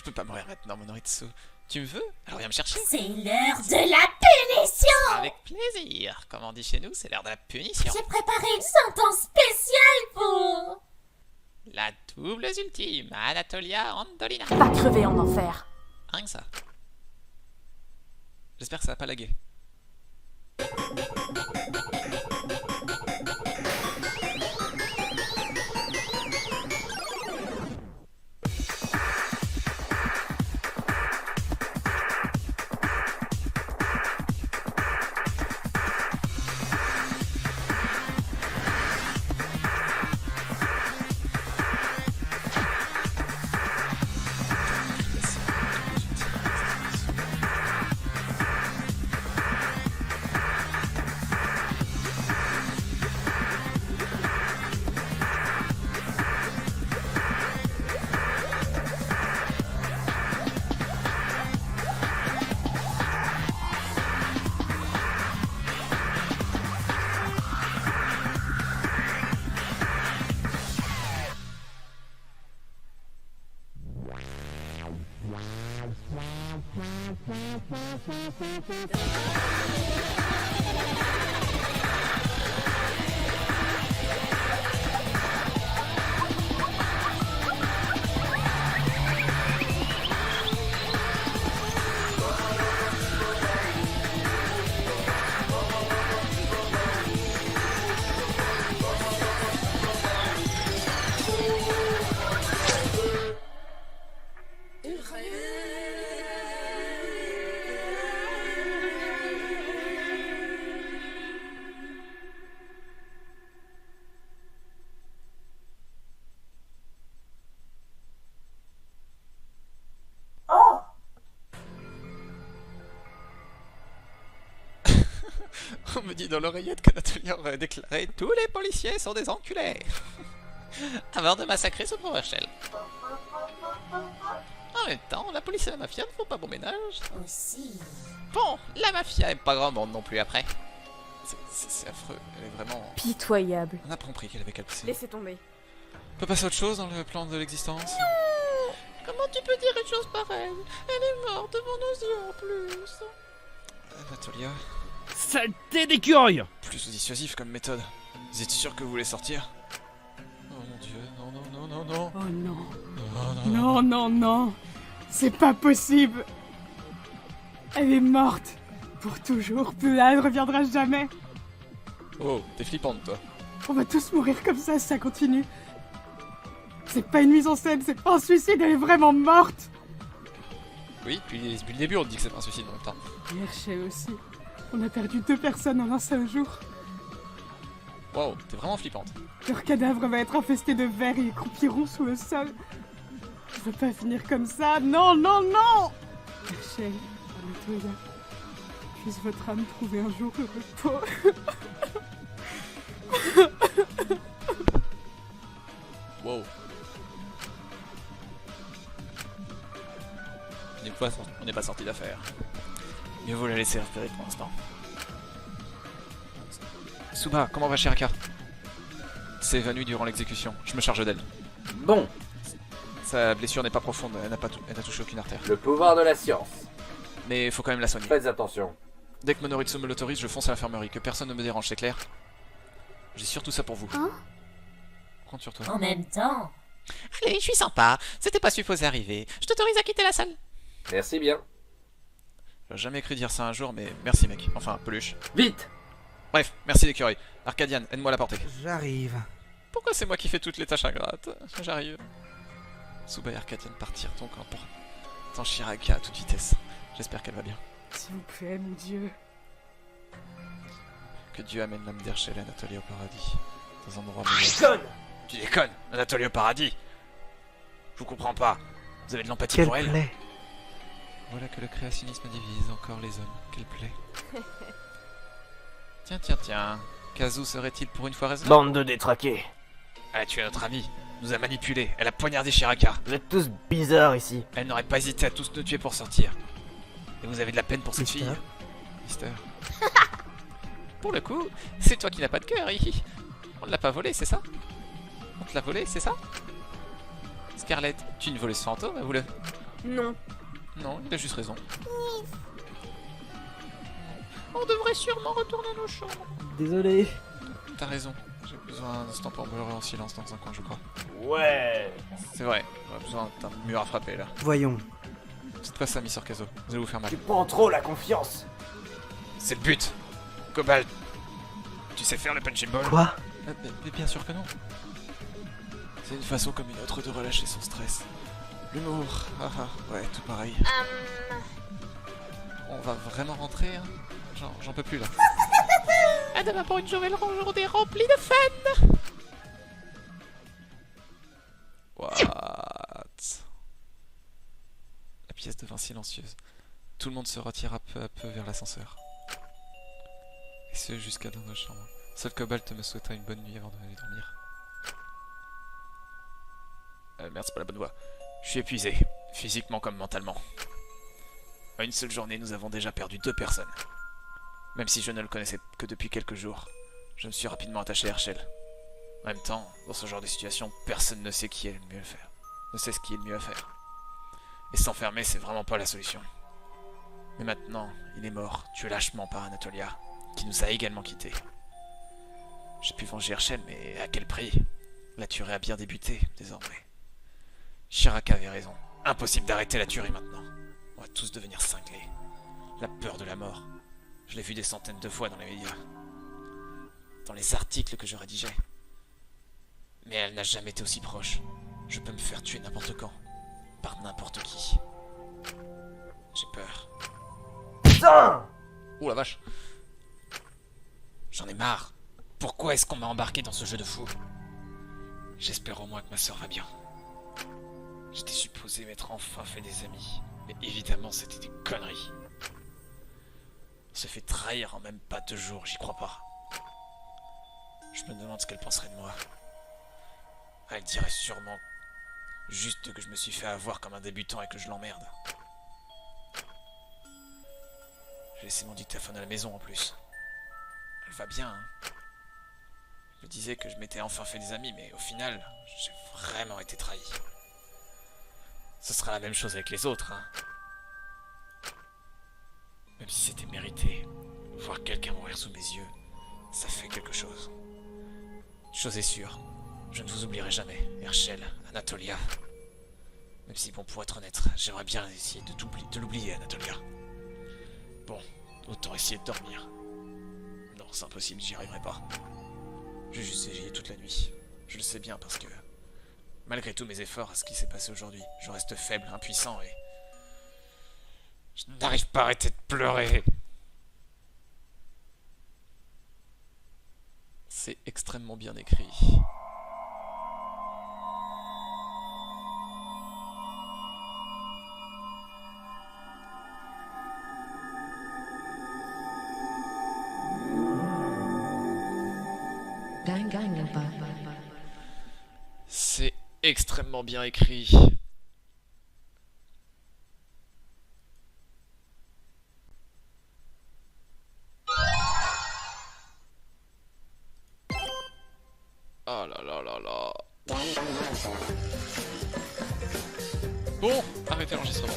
peux pas mourir maintenant, Monoritsu. Tu me veux? Alors viens me chercher. C'est l'heure de la punition! Avec plaisir. Comme on dit chez nous, c'est l'heure de la punition. J'ai préparé une sentence spéciale pour... La double ultime, Anatolia Andolina. Va crever en enfer. Rien que ça. J'espère que ça va pas laguer. On me dit dans l'oreillette qu'Anatolia aurait déclaré « Tous les policiers sont des enculés !» avant de massacrer ce pauvre Rachel. En même temps, la police et la mafia ne font pas bon ménage. Aussi. Bon, la mafia aime pas grand monde non plus après. C'est affreux, elle est vraiment... Pitoyable. On a compris qu'elle avait calpsé. Laissez tomber. On peut passer à autre chose dans le plan de l'existence? Non! Comment tu peux dire une chose pareille? Elle est morte devant nos yeux en plus. Anatolia... Saleté d'écureuil! Plus dissuasif comme méthode. Vous étiez sûr que vous voulez sortir? Oh mon dieu, non, non, non, non, non. Oh non. Non, non, Non, non, non. C'est pas possible. Elle est morte. Pour toujours. Plus là, elle reviendra jamais. Oh, t'es flippante toi. On va tous mourir comme ça si ça continue. C'est pas une mise en scène, c'est pas un suicide, elle est vraiment morte. Oui, depuis le début on te dit que c'est pas un suicide en même temps. Et Hershey aussi. On a perdu 2 personnes en un seul jour. Wow, t'es vraiment flippante. Leur cadavre va être infesté de vers et ils croupiront sous le sol. Je veux pas finir comme ça. Non, non, non! Hershey, Anatolia, puisse votre âme trouver un jour le repos. Wow. On n'est pas sorti d'affaire. Mieux vaut la laisser respirer pour l'instant. Suba, comment va Shiraka? S'est évanouie durant l'exécution. Je me charge d'elle. Bon. Sa blessure n'est pas profonde, elle n'a touché aucune artère. Le pouvoir de la science. Mais faut quand même la soigner. Faites attention. Dès que Monoritsu me l'autorise, je fonce à l'infirmerie. Que personne ne me dérange, c'est clair? J'ai surtout ça pour vous. Hein? Compte sur toi. En même temps. Allez, je suis sympa. C'était pas supposé arriver. Je t'autorise à quitter la salle. Merci bien. J'aurais jamais cru dire ça un jour, mais merci mec. Enfin, peluche. Vite! Bref, merci l'écureuil. Arcadian, aide-moi à la porter. J'arrive. Pourquoi c'est moi qui fais toutes les tâches ingrates? J'arrive. Suba et Arcadian partirent donc pour tant Shiraka à toute vitesse. J'espère qu'elle va bien. S'il vous plaît, mon Dieu. Que Dieu amène l'âme d'Hershel et Anatolia au paradis. Dans un endroit meilleur. Déconne! Tu déconnes! Anatolia au paradis! Je vous comprends pas. Vous avez de l'empathie Quelle pour elle? plaie. Voilà que le créationnisme divise encore les hommes. Quelle plaie. Tiens, tiens, tiens. Kazu serait-il pour une fois raison? Bande de détraqués. Elle a tué notre ami, nous a manipulés, elle a poignardé Shiraka. Vous êtes tous bizarres ici. Elle n'aurait pas hésité à tous nous tuer pour sortir. Et vous avez de la peine pour cette Mister. fille? Mister. Pour le coup, c'est toi qui n'as pas de cœur, hihi. On ne l'a pas volé, c'est ça? On te l'a volé, c'est ça? Scarlett, tu es une voleuse fantôme, Non. Non, il a juste raison. On devrait sûrement retourner à nos chambres. Désolé. T'as raison. J'ai besoin d'un instant pour pleurer en silence dans un coin, je crois. Ouais. C'est vrai, on a besoin d'un mur à frapper là. Voyons. C'est pas ça, Mister Kazo. Vous allez vous faire mal. Tu prends trop la confiance. C'est le but. Cobalt. Tu sais faire le punching ball? Quoi? Mais bien sûr que non. C'est une façon comme une autre de relâcher son stress. L'humour. Ah ah, ouais, tout pareil. On va vraiment rentrer, hein? J'en peux plus là. À demain pour une journée remplie de fun. What? La pièce devint silencieuse. Tout le monde se retira peu à peu vers l'ascenseur. Et ce jusqu'à dans nos chambres. Seul Cobalt me souhaita une bonne nuit avant d'aller dormir. Merde, c'est pas la bonne voie. Je suis épuisé, physiquement comme mentalement. En une seule journée, nous avons déjà perdu 2 personnes. Même si je ne le connaissais que depuis quelques jours, je me suis rapidement attaché à Herschel. En même temps, dans ce genre de situation, personne ne sait qui est le mieux à faire. Ne sait ce qui est le mieux à faire. Et s'enfermer, c'est vraiment pas la solution. Mais maintenant, il est mort, tué lâchement par Anatolia, qui nous a également quittés. J'ai pu venger Herschel, mais à quel prix? La tuerie a bien débuté, désormais. Chirac avait raison. Impossible d'arrêter la tuerie maintenant. On va tous devenir cinglés. La peur de la mort. Je l'ai vu des centaines de fois dans les médias. Dans les articles que je rédigeais. Mais elle n'a jamais été aussi proche. Je peux me faire tuer n'importe quand. Par n'importe qui. J'ai peur. Putain! Oh la vache. J'en ai marre. Pourquoi est-ce qu'on m'a embarqué dans ce jeu de fou? J'espère au moins que ma sœur va bien. J'étais supposé m'être enfin fait des amis. Mais évidemment, c'était des conneries. On se fait trahir en même pas 2 jours, j'y crois pas. Je me demande ce qu'elle penserait de moi. Elle dirait sûrement juste que je me suis fait avoir comme un débutant et que je l'emmerde. J'ai laissé mon dictaphone à la maison en plus. Elle va bien, hein. Je me disais que je m'étais enfin fait des amis, mais au final, j'ai vraiment été trahi. Ce sera la même chose avec les autres, hein. Même si c'était mérité, voir quelqu'un mourir sous mes yeux, ça fait quelque chose. Une chose est sûre, je ne vous oublierai jamais, Herschel, Anatolia. Même si, bon, pour être honnête, j'aimerais bien essayer de l'oublier, Anatolia. Bon, autant essayer de dormir. Non, c'est impossible, j'y arriverai pas. J'ai juste essayé toute la nuit. Je le sais bien parce que, malgré tous mes efforts à ce qui s'est passé aujourd'hui, je reste faible, impuissant et... je n'arrive pas à arrêter de pleurer. C'est extrêmement bien écrit. C'est extrêmement bien écrit. Oh là là là là. Bon, arrêtez l'enregistrement.